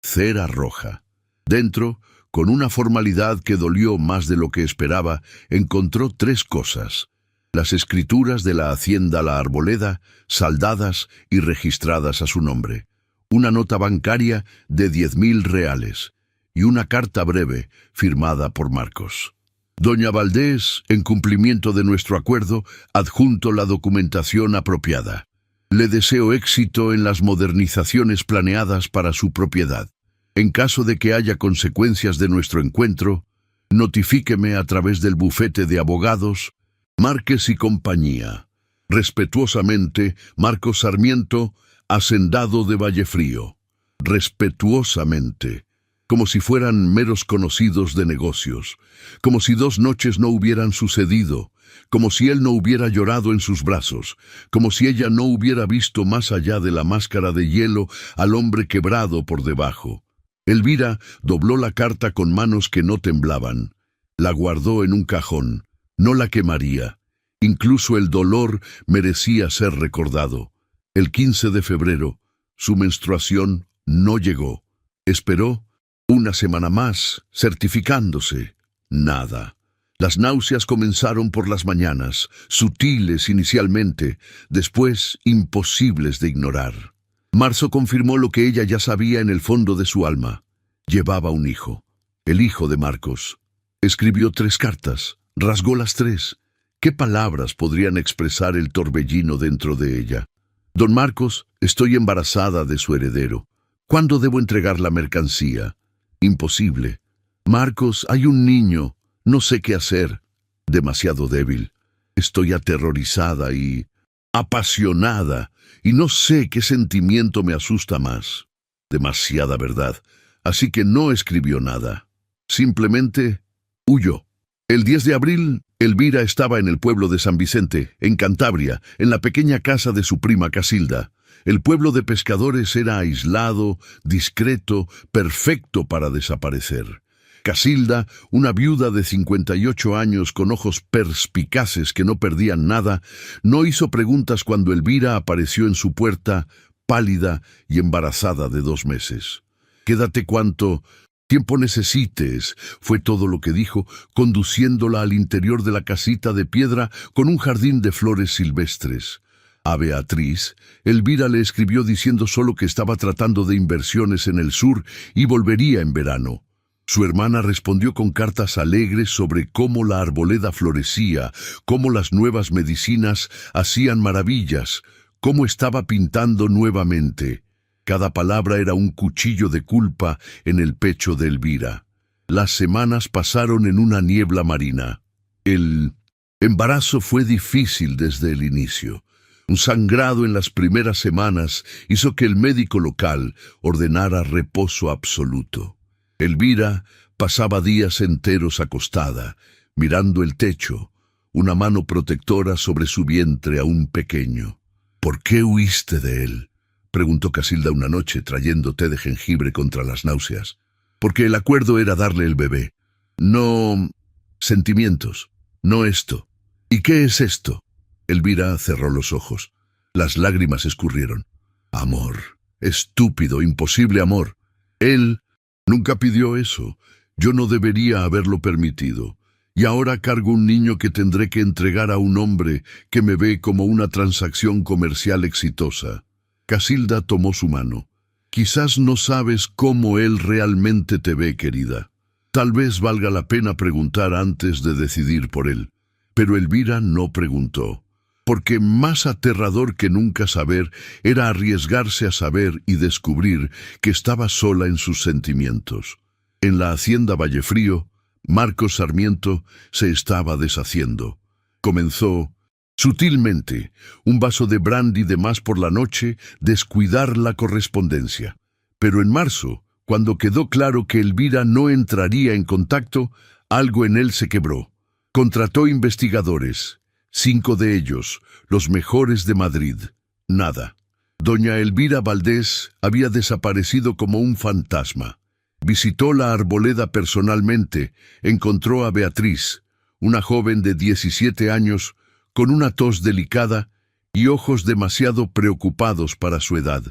Cera roja. Dentro, con una formalidad que dolió más de lo que esperaba, encontró 3 cosas. Las escrituras de la hacienda La Arboleda, saldadas y registradas a su nombre. Una nota bancaria de 10.000 reales. Y una carta breve, firmada por Marcos. Doña Valdés, en cumplimiento de nuestro acuerdo, adjunto la documentación apropiada. Le deseo éxito en las modernizaciones planeadas para su propiedad. En caso de que haya consecuencias de nuestro encuentro, notifíqueme a través del bufete de abogados Márquez y compañía. Respetuosamente, Marcos Sarmiento, hacendado de Vallefrío. Respetuosamente. Como si fueran meros conocidos de negocios, como si 2 noches no hubieran sucedido, como si él no hubiera llorado en sus brazos, como si ella no hubiera visto más allá de la máscara de hielo al hombre quebrado por debajo. Elvira dobló la carta con manos que no temblaban. La guardó en un cajón. No la quemaría. Incluso el dolor merecía ser recordado. El 15 de febrero, su menstruación no llegó. Esperó 1 semana más, certificándose. Nada. Las náuseas comenzaron por las mañanas, sutiles inicialmente, después imposibles de ignorar. Marzo confirmó lo que ella ya sabía en el fondo de su alma. Llevaba un hijo, el hijo de Marcos. Escribió 3 cartas, rasgó las 3. ¿Qué palabras podrían expresar el torbellino dentro de ella? Don Marcos, estoy embarazada de su heredero. ¿Cuándo debo entregar la mercancía? Imposible. Marcos, hay un niño. No sé qué hacer. Demasiado débil. Estoy aterrorizada y apasionada, y no sé qué sentimiento me asusta más. Demasiada verdad. Así que no escribió nada. Simplemente huyó. El 10 de abril, Elvira estaba en el pueblo de San Vicente, en Cantabria, en la pequeña casa de su prima Casilda. El pueblo de pescadores era aislado, discreto, perfecto para desaparecer. Casilda, una viuda de 58 años con ojos perspicaces que no perdían nada, no hizo preguntas cuando Elvira apareció en su puerta, pálida y embarazada de 2 meses. «Quédate cuanto tiempo necesites», fue todo lo que dijo, conduciéndola al interior de la casita de piedra con un jardín de flores silvestres. A Beatriz, Elvira le escribió diciendo solo que estaba tratando de inversiones en el sur y volvería en verano. Su hermana respondió con cartas alegres sobre cómo la arboleda florecía, cómo las nuevas medicinas hacían maravillas, cómo estaba pintando nuevamente. Cada palabra era un cuchillo de culpa en el pecho de Elvira. Las semanas pasaron en una niebla marina. El embarazo fue difícil desde el inicio. Un sangrado en las primeras semanas hizo que el médico local ordenara reposo absoluto. Elvira pasaba días enteros acostada, mirando el techo, una mano protectora sobre su vientre aún pequeño. «¿Por qué huiste de él?», preguntó Casilda una noche trayendo té de jengibre contra las náuseas. «Porque el acuerdo era darle el bebé. No sentimientos, no esto». «¿Y qué es esto?». Elvira cerró los ojos. Las lágrimas escurrieron. «Amor. Estúpido, imposible amor. Él nunca pidió eso. Yo no debería haberlo permitido. Y ahora cargo un niño que tendré que entregar a un hombre que me ve como una transacción comercial exitosa». Casilda tomó su mano. «Quizás no sabes cómo él realmente te ve, querida. Tal vez valga la pena preguntar antes de decidir por él». Pero Elvira no preguntó. porque más aterrador que nunca saber era arriesgarse a saber y descubrir que estaba sola en sus sentimientos. En la hacienda Vallefrío, Marcos Sarmiento se estaba deshaciendo. Comenzó, sutilmente, un vaso de brandy de más por la noche, descuidar la correspondencia. Pero en marzo, cuando quedó claro que Elvira no entraría en contacto, algo en él se quebró. Contrató investigadores, 5 de ellos, los mejores de Madrid. Nada. Doña Elvira Valdés había desaparecido como un fantasma. Visitó la arboleda personalmente, encontró a Beatriz, una joven de 17 años, con una tos delicada y ojos demasiado preocupados para su edad.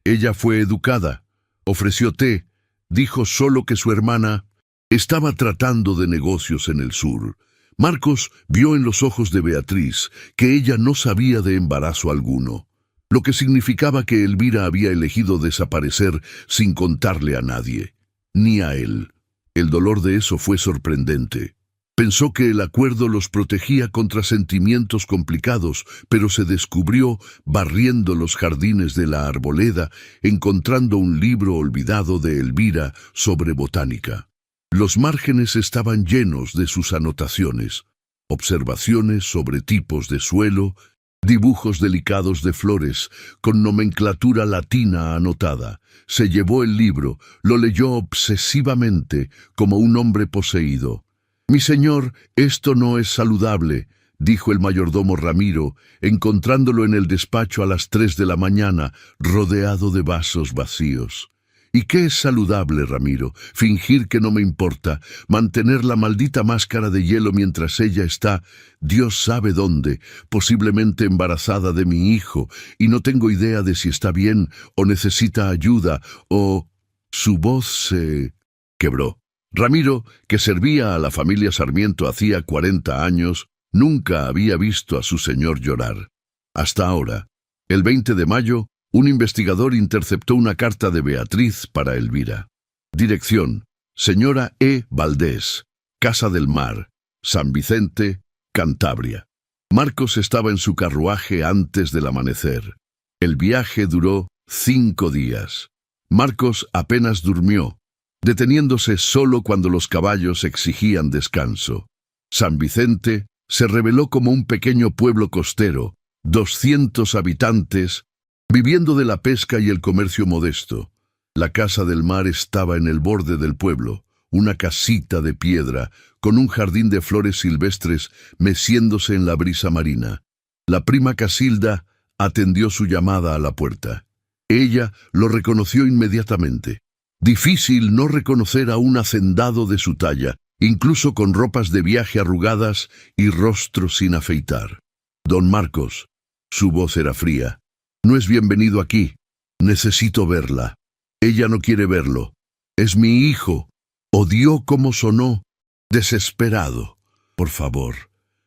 Ella fue educada, ofreció té, dijo solo que su hermana estaba tratando de negocios en el sur. Marcos vio en los ojos de Beatriz que ella no sabía de embarazo alguno, lo que significaba que Elvira había elegido desaparecer sin contarle a nadie, ni a él. El dolor de eso fue sorprendente. Pensó que el acuerdo los protegía contra sentimientos complicados, pero se descubrió barriendo los jardines de la arboleda, encontrando un libro olvidado de Elvira sobre botánica. Los márgenes estaban llenos de sus anotaciones, observaciones sobre tipos de suelo, dibujos delicados de flores, con nomenclatura latina anotada. Se llevó el libro, lo leyó obsesivamente, como un hombre poseído. «Mi señor, esto no es saludable», dijo el mayordomo Ramiro, encontrándolo en el despacho a las 3 de la mañana, rodeado de vasos vacíos. «¿Y qué es saludable, Ramiro? Fingir que no me importa, mantener la maldita máscara de hielo mientras ella está, Dios sabe dónde, posiblemente embarazada de mi hijo, y no tengo idea de si está bien o necesita ayuda, o...» Su voz se quebró. Ramiro, que servía a la familia Sarmiento hacía 40 años, nunca había visto a su señor llorar. Hasta ahora, el 20 de mayo, un investigador interceptó una carta de Beatriz para Elvira. Dirección: Señora E. Valdés, Casa del Mar, San Vicente, Cantabria. Marcos estaba en su carruaje antes del amanecer. El viaje duró 5 días. Marcos apenas durmió, deteniéndose solo cuando los caballos exigían descanso. San Vicente se reveló como un pequeño pueblo costero, 200 habitantes, viviendo de la pesca y el comercio modesto. La Casa del Mar estaba en el borde del pueblo, una casita de piedra, con un jardín de flores silvestres meciéndose en la brisa marina. La prima Casilda atendió su llamada a la puerta. Ella lo reconoció inmediatamente. Difícil no reconocer a un hacendado de su talla, incluso con ropas de viaje arrugadas y rostro sin afeitar. «Don Marcos», su voz era fría, «no es bienvenido aquí. Necesito verla. Ella no quiere verlo. Es mi hijo». Odió cómo sonó. Desesperado. «Por favor».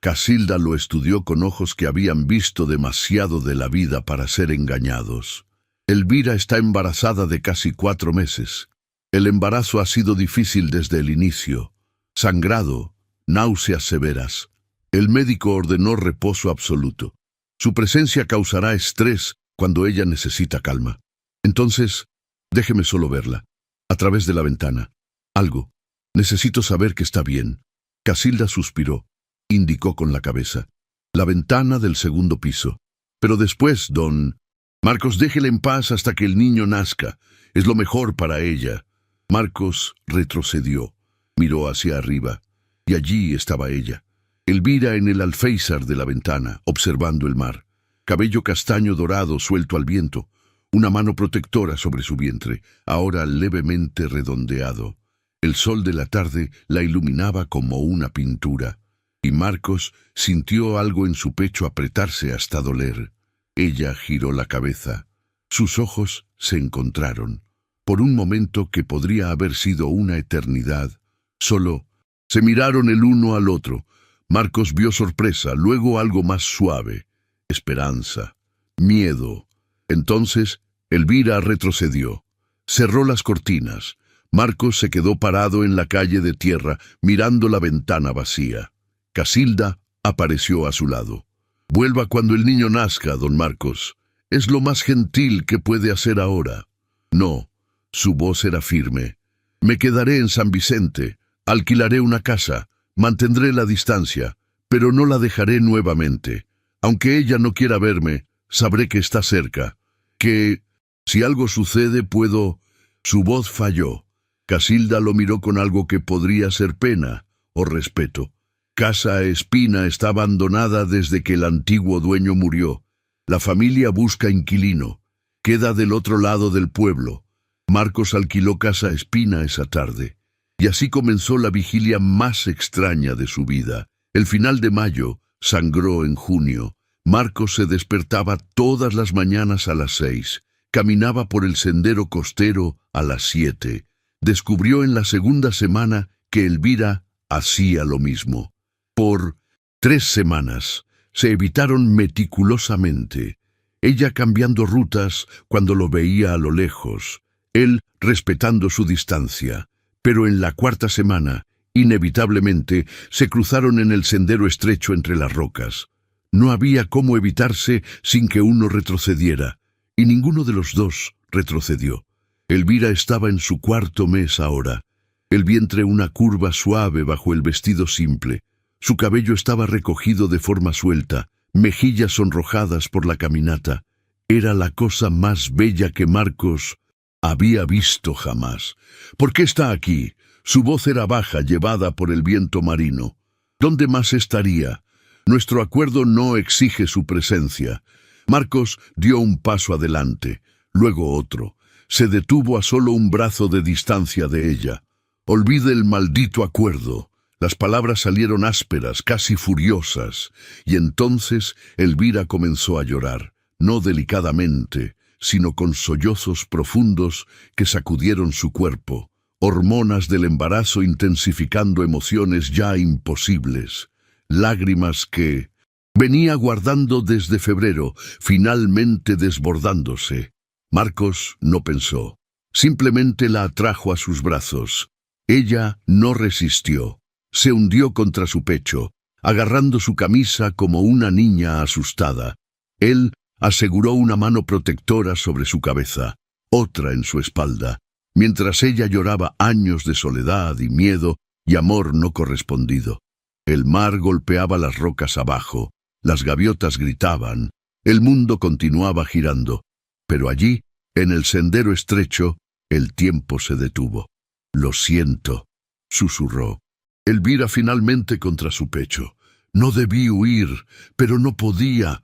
Casilda lo estudió con ojos que habían visto demasiado de la vida para ser engañados. «Elvira está embarazada de casi 4 meses. El embarazo ha sido difícil desde el inicio. Sangrado, náuseas severas. El médico ordenó reposo absoluto. Su presencia causará estrés cuando ella necesita calma. Entonces, déjeme solo verla, a través de la ventana. Algo. Necesito saber que está bien». Casilda suspiró. Indicó con la cabeza. «La ventana del 2º piso. Pero después, don Marcos, déjela en paz hasta que el niño nazca. Es lo mejor para ella». Marcos retrocedió. Miró hacia arriba. Y allí estaba ella. Elvira en el alféizar de la ventana, observando el mar. Cabello castaño dorado suelto al viento. Una mano protectora sobre su vientre, ahora levemente redondeado. El sol de la tarde la iluminaba como una pintura. Y Marcos sintió algo en su pecho apretarse hasta doler. Ella giró la cabeza. Sus ojos se encontraron. Por un momento que podría haber sido una eternidad, solo se miraron el uno al otro. Marcos vio sorpresa, luego algo más suave, esperanza, miedo. Entonces, Elvira retrocedió. Cerró las cortinas. Marcos se quedó parado en la calle de tierra, mirando la ventana vacía. Casilda apareció a su lado. Vuelva cuando el niño nazca, don Marcos. Es lo más gentil que puede hacer ahora. No, su voz era firme. Me quedaré en San Vicente, alquilaré una casa, mantendré la distancia, pero no la dejaré nuevamente. Aunque ella no quiera verme, sabré que está cerca, que, si algo sucede, puedo... Su voz falló. Casilda lo miró con algo que podría ser pena o respeto. Casa Espina está abandonada desde que el antiguo dueño murió. La familia busca inquilino. Queda del otro lado del pueblo. Marcos alquiló Casa Espina esa tarde. Y así comenzó la vigilia más extraña de su vida. El final de mayo sangró en junio. Marcos se despertaba todas las mañanas a las 6. Caminaba por el sendero costero a las 7. Descubrió en la segunda semana que Elvira hacía lo mismo. Por 3 semanas se evitaron meticulosamente, ella cambiando rutas cuando lo veía a lo lejos, él respetando su distancia, pero en la cuarta semana, inevitablemente, se cruzaron en el sendero estrecho entre las rocas. No había cómo evitarse sin que uno retrocediera, y ninguno de los dos retrocedió. Elvira estaba en su 4º mes ahora, el vientre una curva suave bajo el vestido simple. Su cabello estaba recogido de forma suelta, mejillas sonrojadas por la caminata. Era la cosa más bella que Marcos había visto jamás. ¿Por qué está aquí? Su voz era baja, llevada por el viento marino. ¿Dónde más estaría? Nuestro acuerdo no exige su presencia. Marcos dio un paso adelante, luego otro. Se detuvo a solo un brazo de distancia de ella. Olvide el maldito acuerdo. Las palabras salieron ásperas, casi furiosas, y entonces Elvira comenzó a llorar, no delicadamente, sino con sollozos profundos que sacudieron su cuerpo, hormonas del embarazo intensificando emociones ya imposibles, lágrimas que venía guardando desde febrero, finalmente desbordándose. Marcos no pensó, simplemente la atrajo a sus brazos. Ella no resistió. Se hundió contra su pecho, agarrando su camisa como una niña asustada. Él aseguró una mano protectora sobre su cabeza, otra en su espalda, mientras ella lloraba años de soledad y miedo y amor no correspondido. El mar golpeaba las rocas abajo, las gaviotas gritaban, el mundo continuaba girando, pero allí, en el sendero estrecho, el tiempo se detuvo. «Lo siento», susurró. Elvira finalmente contra su pecho. No debí huir, pero no podía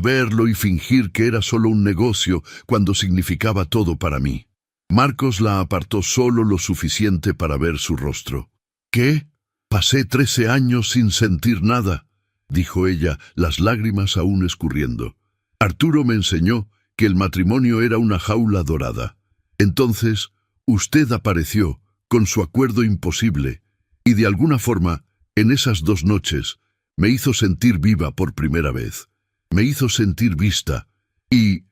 verlo y fingir que era solo un negocio cuando significaba todo para mí. Marcos la apartó solo lo suficiente para ver su rostro. «¿Qué? Pasé 13 años sin sentir nada», dijo ella, las lágrimas aún escurriendo. «Arturo me enseñó que el matrimonio era una jaula dorada. Entonces, usted apareció, con su acuerdo imposible, y de alguna forma, en esas 2 noches, me hizo sentir viva por primera vez. Me hizo sentir vista. Y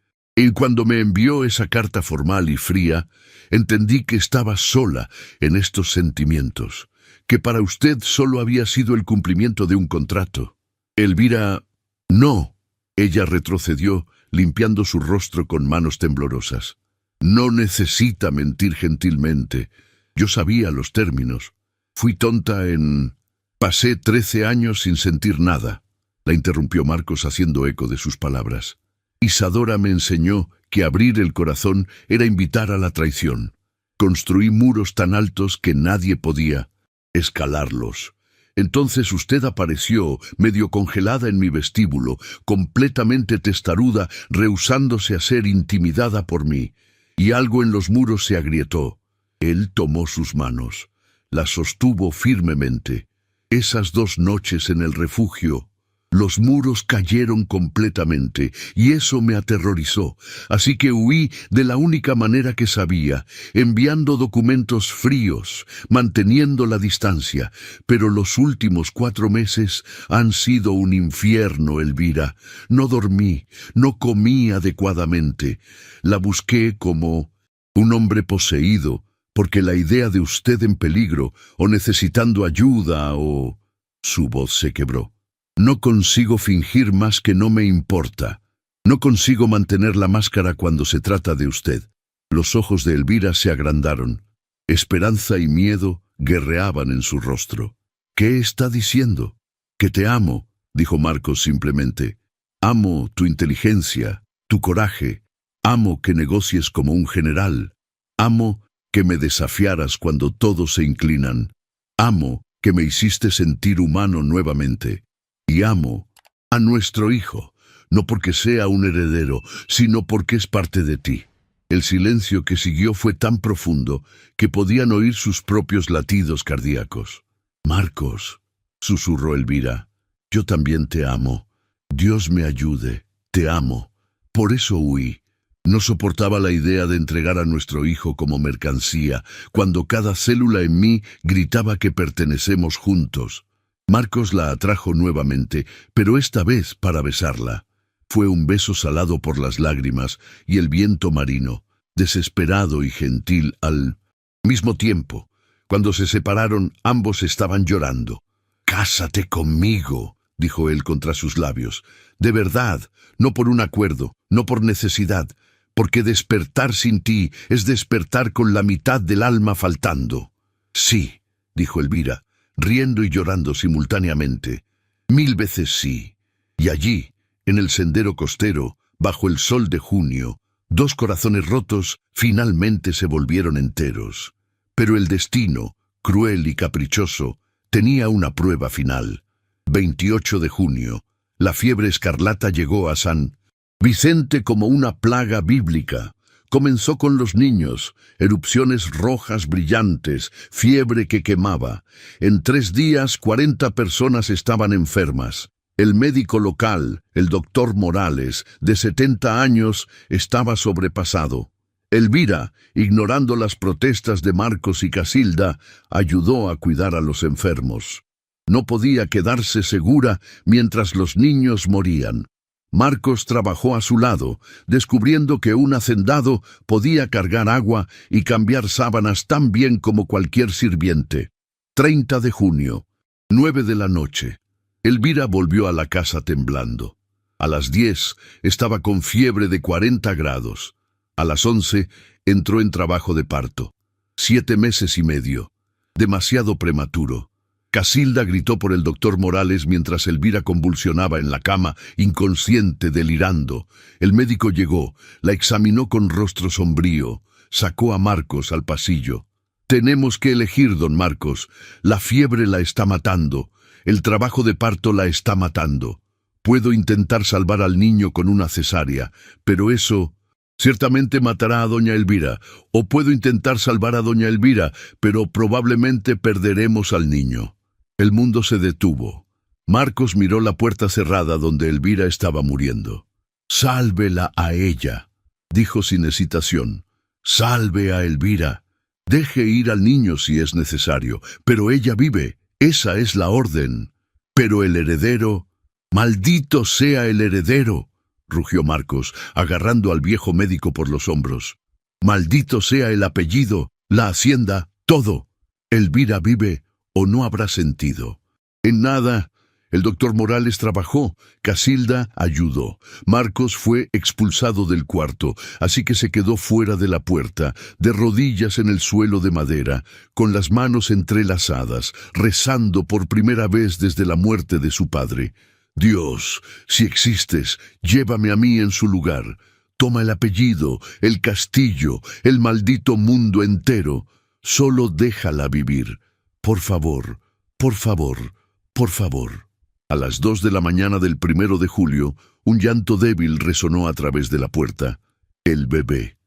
cuando me envió esa carta formal y fría, entendí que estaba sola en estos sentimientos, que para usted solo había sido el cumplimiento de un contrato». Elvira... «No». Ella retrocedió, limpiando su rostro con manos temblorosas. «No necesita mentir gentilmente. Yo sabía los términos. Fui tonta en... Pasé 13 años sin sentir nada», la interrumpió Marcos haciendo eco de sus palabras. «Isadora me enseñó que abrir el corazón era invitar a la traición. Construí muros tan altos que nadie podía escalarlos. Entonces usted apareció, medio congelada en mi vestíbulo, completamente testaruda, rehusándose a ser intimidada por mí, y algo en los muros se agrietó. Él tomó sus manos. Las sostuvo firmemente. Esas 2 noches en el refugio, los muros cayeron completamente, y eso me aterrorizó. Así que huí de la única manera que sabía, enviando documentos fríos, manteniendo la distancia. Pero los últimos 4 meses han sido un infierno, Elvira. No dormí, no comí adecuadamente. La busqué como un hombre poseído, porque la idea de usted en peligro, o necesitando ayuda, o... Su voz se quebró. No consigo fingir más que no me importa. No consigo mantener la máscara cuando se trata de usted. Los ojos de Elvira se agrandaron. Esperanza y miedo guerreaban en su rostro. ¿Qué está diciendo? Que te amo, dijo Marcos simplemente. Amo tu inteligencia, tu coraje. Amo que negocies como un general. Amo que me desafiaras cuando todos se inclinan. Amo que me hiciste sentir humano nuevamente. Y amo a nuestro hijo, no porque sea un heredero, sino porque es parte de ti. El silencio que siguió fue tan profundo que podían oír sus propios latidos cardíacos. Marcos, susurró Elvira, yo también te amo. Dios me ayude, te amo. Por eso huí. No soportaba la idea de entregar a nuestro hijo como mercancía, cuando cada célula en mí gritaba que pertenecemos juntos. Marcos la atrajo nuevamente, pero esta vez para besarla. Fue un beso salado por las lágrimas y el viento marino, desesperado y gentil al mismo tiempo. Cuando se separaron, ambos estaban llorando. «Cásate conmigo», dijo él contra sus labios. «De verdad, no por un acuerdo, no por necesidad, porque despertar sin ti es despertar con la mitad del alma faltando». «Sí», dijo Elvira, riendo y llorando simultáneamente. «1000 veces sí». Y allí, en el sendero costero, bajo el sol de junio, 2 corazones rotos finalmente se volvieron enteros. Pero el destino, cruel y caprichoso, tenía una prueba final. 28 de junio, la fiebre escarlata llegó a San Vicente como una plaga bíblica. Comenzó con los niños, erupciones rojas brillantes, fiebre que quemaba. En 3 días 40 personas estaban enfermas. El médico local, el doctor Morales, de 70 años, estaba sobrepasado. Elvira, ignorando las protestas de Marcos y Casilda, ayudó a cuidar a los enfermos. No podía quedarse segura mientras los niños morían. Marcos trabajó a su lado, descubriendo que un hacendado podía cargar agua y cambiar sábanas tan bien como cualquier sirviente. 30 de junio, 9 de la noche. Elvira volvió a la casa temblando. A las 10 estaba con fiebre de 40 grados. A las 11 entró en trabajo de parto. 7 meses y medio. Demasiado prematuro. Casilda gritó por el doctor Morales mientras Elvira convulsionaba en la cama, inconsciente, delirando. El médico llegó, la examinó con rostro sombrío, sacó a Marcos al pasillo. «Tenemos que elegir, don Marcos. La fiebre la está matando. El trabajo de parto la está matando. Puedo intentar salvar al niño con una cesárea, pero eso ciertamente matará a doña Elvira. O puedo intentar salvar a doña Elvira, pero probablemente perderemos al niño». El mundo se detuvo. Marcos miró la puerta cerrada donde Elvira estaba muriendo. «Sálvela a ella», dijo sin hesitación. «Salve a Elvira. Deje ir al niño si es necesario, pero ella vive. Esa es la orden». «Pero el heredero...» «¡Maldito sea el heredero!», rugió Marcos, agarrando al viejo médico por los hombros. «Maldito sea el apellido, la hacienda, todo. Elvira vive o no habrá sentido». En nada, el doctor Morales trabajó, Casilda ayudó. Marcos fue expulsado del cuarto, así que se quedó fuera de la puerta, de rodillas en el suelo de madera, con las manos entrelazadas, rezando por primera vez desde la muerte de su padre. «Dios, si existes, llévame a mí en su lugar. Toma el apellido, el castillo, el maldito mundo entero. Solo déjala vivir. Por favor, por favor, por favor». A las 2 de la mañana del 1 de julio, un llanto débil resonó a través de la puerta. El bebé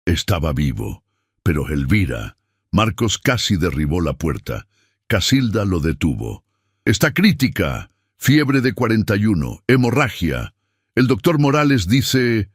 estaba vivo. Pero Elvira... Marcos casi derribó la puerta. Casilda lo detuvo. «Está crítica. Fiebre de 41, hemorragia. El doctor Morales dice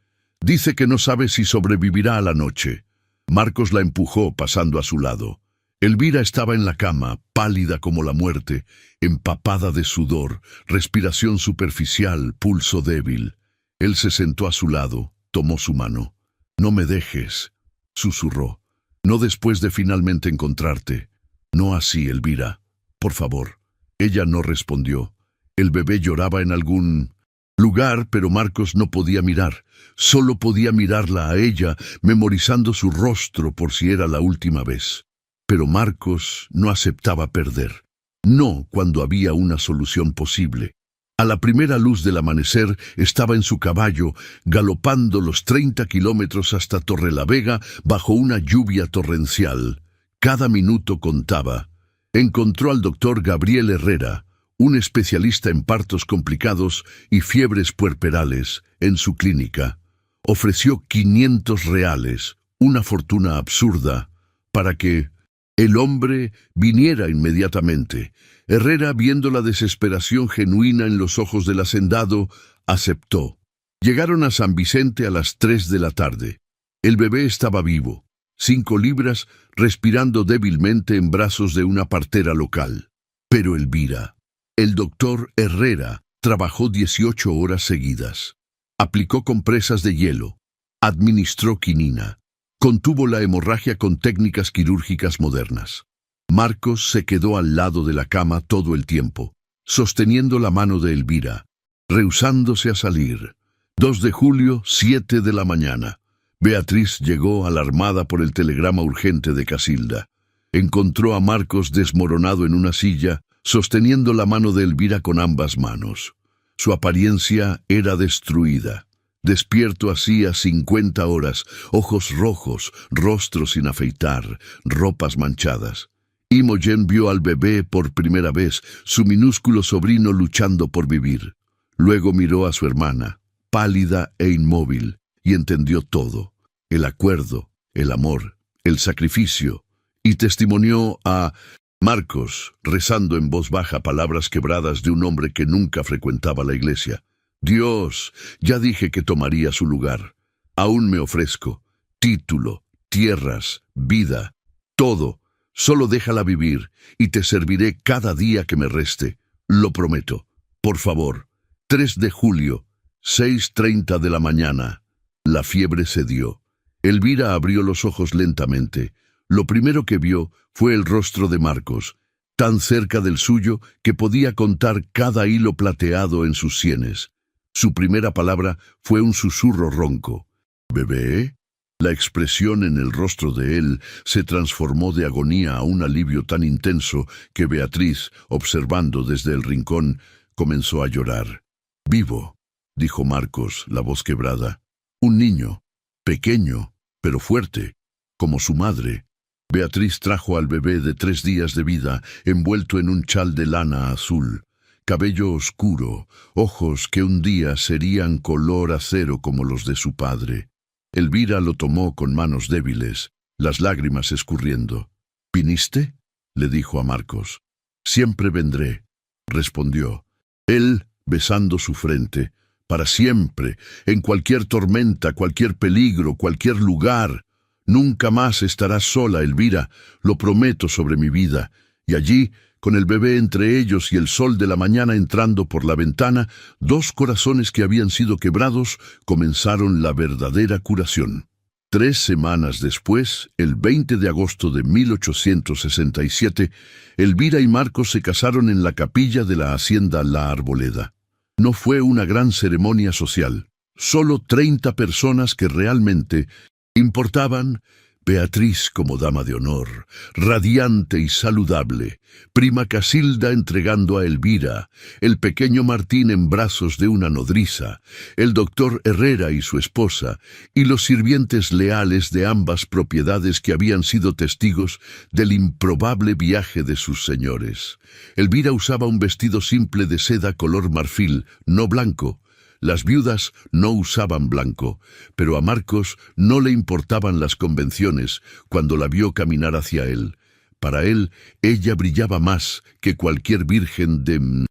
que no sabe si sobrevivirá a la noche». Marcos la empujó pasando a su lado. Elvira estaba en la cama, pálida como la muerte, empapada de sudor, respiración superficial, pulso débil. Él se sentó a su lado, tomó su mano. «No me dejes», susurró. «No después de finalmente encontrarte. No así, Elvira. Por favor». Ella no respondió. El bebé lloraba en algún lugar, pero Marcos no podía mirar. Solo podía mirarla a ella, memorizando su rostro por si era la última vez. Pero Marcos no aceptaba perder. No cuando había una solución posible. A la primera luz del amanecer estaba en su caballo, galopando los 30 kilómetros hasta Torrelavega bajo una lluvia torrencial. Cada minuto contaba. Encontró al doctor Gabriel Herrera, un especialista en partos complicados y fiebres puerperales, en su clínica. Ofreció 500 reales, una fortuna absurda, para que el hombre viniera inmediatamente. Herrera, viendo la desesperación genuina en los ojos del hacendado, aceptó. Llegaron a San Vicente a las 3 de la tarde. El bebé estaba vivo, 5 libras, respirando débilmente en brazos de una partera local. Pero Elvira, el doctor Herrera, trabajó 18 horas seguidas. Aplicó compresas de hielo, administró quinina, contuvo la hemorragia con técnicas quirúrgicas modernas. Marcos se quedó al lado de la cama todo el tiempo, sosteniendo la mano de Elvira, rehusándose a salir. 2 de julio, 7 de la mañana. Beatriz llegó alarmada por el telegrama urgente de Casilda. Encontró a Marcos desmoronado en una silla, sosteniendo la mano de Elvira con ambas manos. Su apariencia era destruida. Despierto hacía 50 horas, ojos rojos, rostro sin afeitar, ropas manchadas. Imogen vio al bebé por primera vez, su minúsculo sobrino luchando por vivir. Luego miró a su hermana, pálida e inmóvil, y entendió todo. El acuerdo, el amor, el sacrificio, y testimonió a Marcos, rezando en voz baja palabras quebradas de un hombre que nunca frecuentaba la iglesia. Dios, ya dije que tomaría su lugar. Aún me ofrezco. Título, tierras, vida, todo. Solo déjala vivir, y te serviré cada día que me reste. Lo prometo. Por favor. 3 de julio, 6:30 de la mañana. La fiebre cedió. Elvira abrió los ojos lentamente. Lo primero que vio fue el rostro de Marcos, tan cerca del suyo que podía contar cada hilo plateado en sus sienes. Su primera palabra fue un susurro ronco. «¿Bebé?» La expresión en el rostro de él se transformó de agonía a un alivio tan intenso que Beatriz, observando desde el rincón, comenzó a llorar. «Vivo», dijo Marcos, la voz quebrada. «Un niño, pequeño, pero fuerte, como su madre». Beatriz trajo al bebé de 3 días de vida, envuelto en un chal de lana azul. Cabello oscuro, ojos que un día serían color acero como los de su padre. Elvira lo tomó con manos débiles, las lágrimas escurriendo. «¿Viniste?», le dijo a Marcos. «Siempre vendré», respondió. Él, besando su frente, «para siempre, en cualquier tormenta, cualquier peligro, cualquier lugar. Nunca más estarás sola, Elvira, lo prometo sobre mi vida». Y allí, con el bebé entre ellos y el sol de la mañana entrando por la ventana, 2 corazones que habían sido quebrados comenzaron la verdadera curación. 3 semanas después, el 20 de agosto de 1867, Elvira y Marcos se casaron en la capilla de la hacienda La Arboleda. No fue una gran ceremonia social, solo 30 personas que realmente importaban. Beatriz como dama de honor, radiante y saludable, prima Casilda entregando a Elvira, el pequeño Martín en brazos de una nodriza, el doctor Herrera y su esposa, y los sirvientes leales de ambas propiedades que habían sido testigos del improbable viaje de sus señores. Elvira usaba un vestido simple de seda color marfil, no blanco. Las viudas no usaban blanco, pero a Marcos no le importaban las convenciones cuando la vio caminar hacia él. Para él, ella brillaba más que cualquier virgen de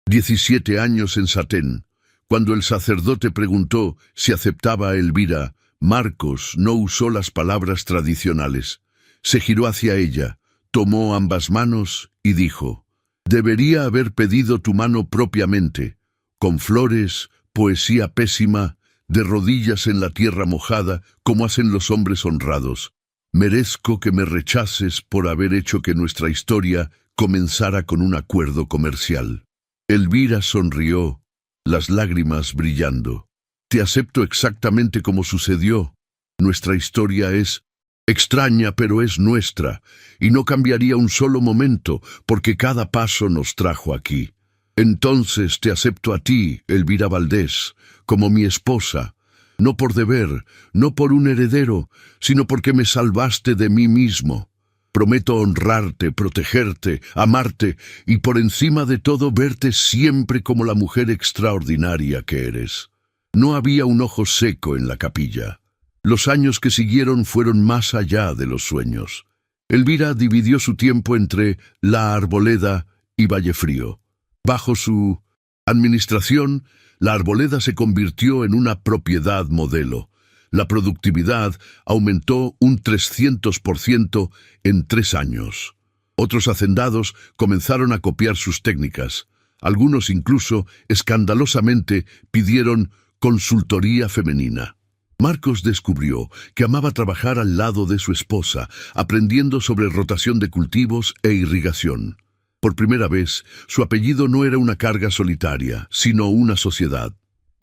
17 años en satén. Cuando el sacerdote preguntó si aceptaba a Elvira, Marcos no usó las palabras tradicionales. Se giró hacia ella, tomó ambas manos y dijo: «Debería haber pedido tu mano propiamente, con flores, poesía pésima, de rodillas en la tierra mojada, como hacen los hombres honrados. Merezco que me rechaces por haber hecho que nuestra historia comenzara con un acuerdo comercial». Elvira sonrió, las lágrimas brillando. Te acepto exactamente como sucedió. Nuestra historia es extraña, pero es nuestra, y no cambiaría un solo momento, porque cada paso nos trajo aquí. Entonces te acepto a ti, Elvira Valdés, como mi esposa, no por deber, no por un heredero, sino porque me salvaste de mí mismo. Prometo honrarte, protegerte, amarte y por encima de todo verte siempre como la mujer extraordinaria que eres. No había un ojo seco en la capilla. Los años que siguieron fueron más allá de los sueños. Elvira dividió su tiempo entre La Arboleda y Vallefrío. Bajo su administración, La Arboleda se convirtió en una propiedad modelo. La productividad aumentó un 300% en 3 años. Otros hacendados comenzaron a copiar sus técnicas. Algunos incluso, escandalosamente, pidieron consultoría femenina. Marcos descubrió que amaba trabajar al lado de su esposa, aprendiendo sobre rotación de cultivos e irrigación. Por primera vez, su apellido no era una carga solitaria, sino una sociedad.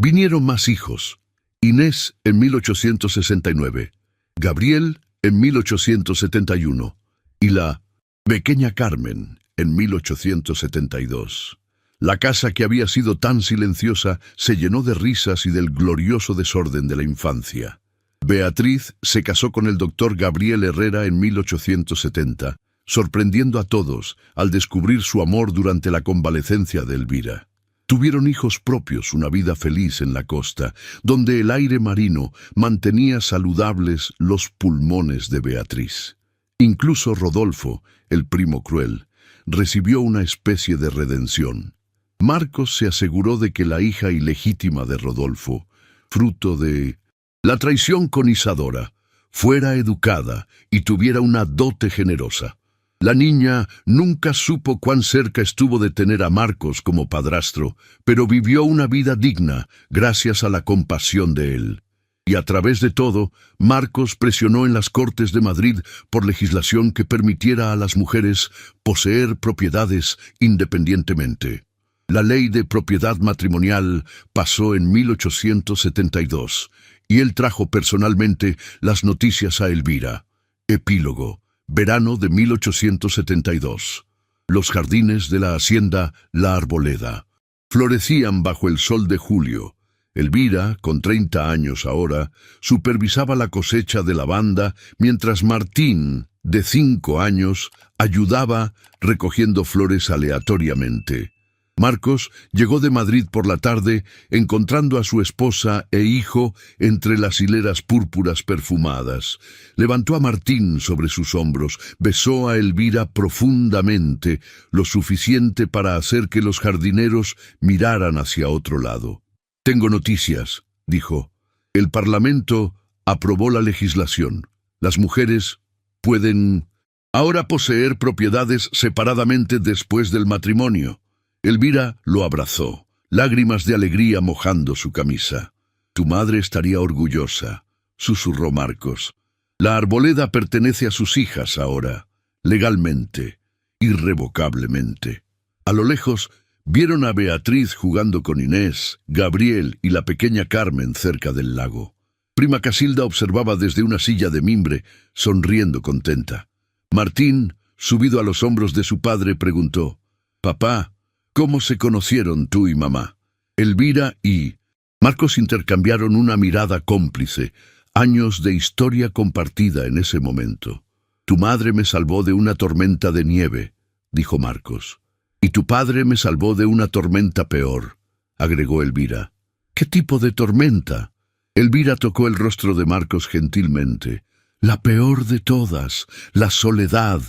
Vinieron más hijos. Inés en 1869, Gabriel en 1871 y la pequeña Carmen en 1872. La casa que había sido tan silenciosa se llenó de risas y del glorioso desorden de la infancia. Beatriz se casó con el doctor Gabriel Herrera en 1870, sorprendiendo a todos al descubrir su amor durante la convalecencia de Elvira. Tuvieron hijos propios, una vida feliz en la costa, donde el aire marino mantenía saludables los pulmones de Beatriz. Incluso Rodolfo, el primo cruel, recibió una especie de redención. Marcos se aseguró de que la hija ilegítima de Rodolfo, fruto de la traición con Isadora, fuera educada y tuviera una dote generosa. La niña nunca supo cuán cerca estuvo de tener a Marcos como padrastro, pero vivió una vida digna gracias a la compasión de él. Y a través de todo, Marcos presionó en las Cortes de Madrid por legislación que permitiera a las mujeres poseer propiedades independientemente. La ley de propiedad matrimonial pasó en 1872, y él trajo personalmente las noticias a Elvira. Epílogo. Verano de 1872. Los jardines de la hacienda La Arboleda florecían bajo el sol de julio. Elvira, con 30 años ahora, supervisaba la cosecha de lavanda, mientras Martín, de 5 años, ayudaba recogiendo flores aleatoriamente. Marcos llegó de Madrid por la tarde, encontrando a su esposa e hijo entre las hileras púrpuras perfumadas. Levantó a Martín sobre sus hombros, besó a Elvira profundamente, lo suficiente para hacer que los jardineros miraran hacia otro lado. «Tengo noticias», dijo. «El Parlamento aprobó la legislación. Las mujeres pueden ahora poseer propiedades separadamente después del matrimonio». Elvira lo abrazó, lágrimas de alegría mojando su camisa. «Tu madre estaría orgullosa», susurró Marcos. «La Arboleda pertenece a sus hijas ahora, legalmente, irrevocablemente». A lo lejos, vieron a Beatriz jugando con Inés, Gabriel y la pequeña Carmen cerca del lago. Prima Casilda observaba desde una silla de mimbre, sonriendo contenta. Martín, subido a los hombros de su padre, preguntó: «Papá, ¿cómo se conocieron tú y mamá?» Elvira y Marcos intercambiaron una mirada cómplice, años de historia compartida en ese momento. «Tu madre me salvó de una tormenta de nieve», dijo Marcos. «Y tu padre me salvó de una tormenta peor», agregó Elvira. «¿Qué tipo de tormenta?» Elvira tocó el rostro de Marcos gentilmente. «La peor de todas, la soledad».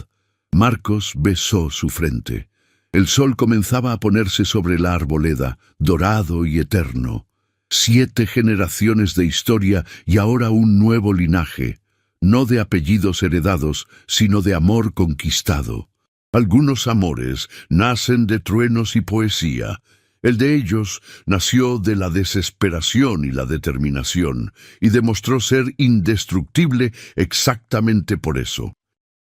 Marcos besó su frente. El sol comenzaba a ponerse sobre la arboleda, dorado y eterno. 7 generaciones de historia y ahora un nuevo linaje, no de apellidos heredados, sino de amor conquistado. Algunos amores nacen de truenos y poesía. El de ellos nació de la desesperación y la determinación, y demostró ser indestructible exactamente por eso.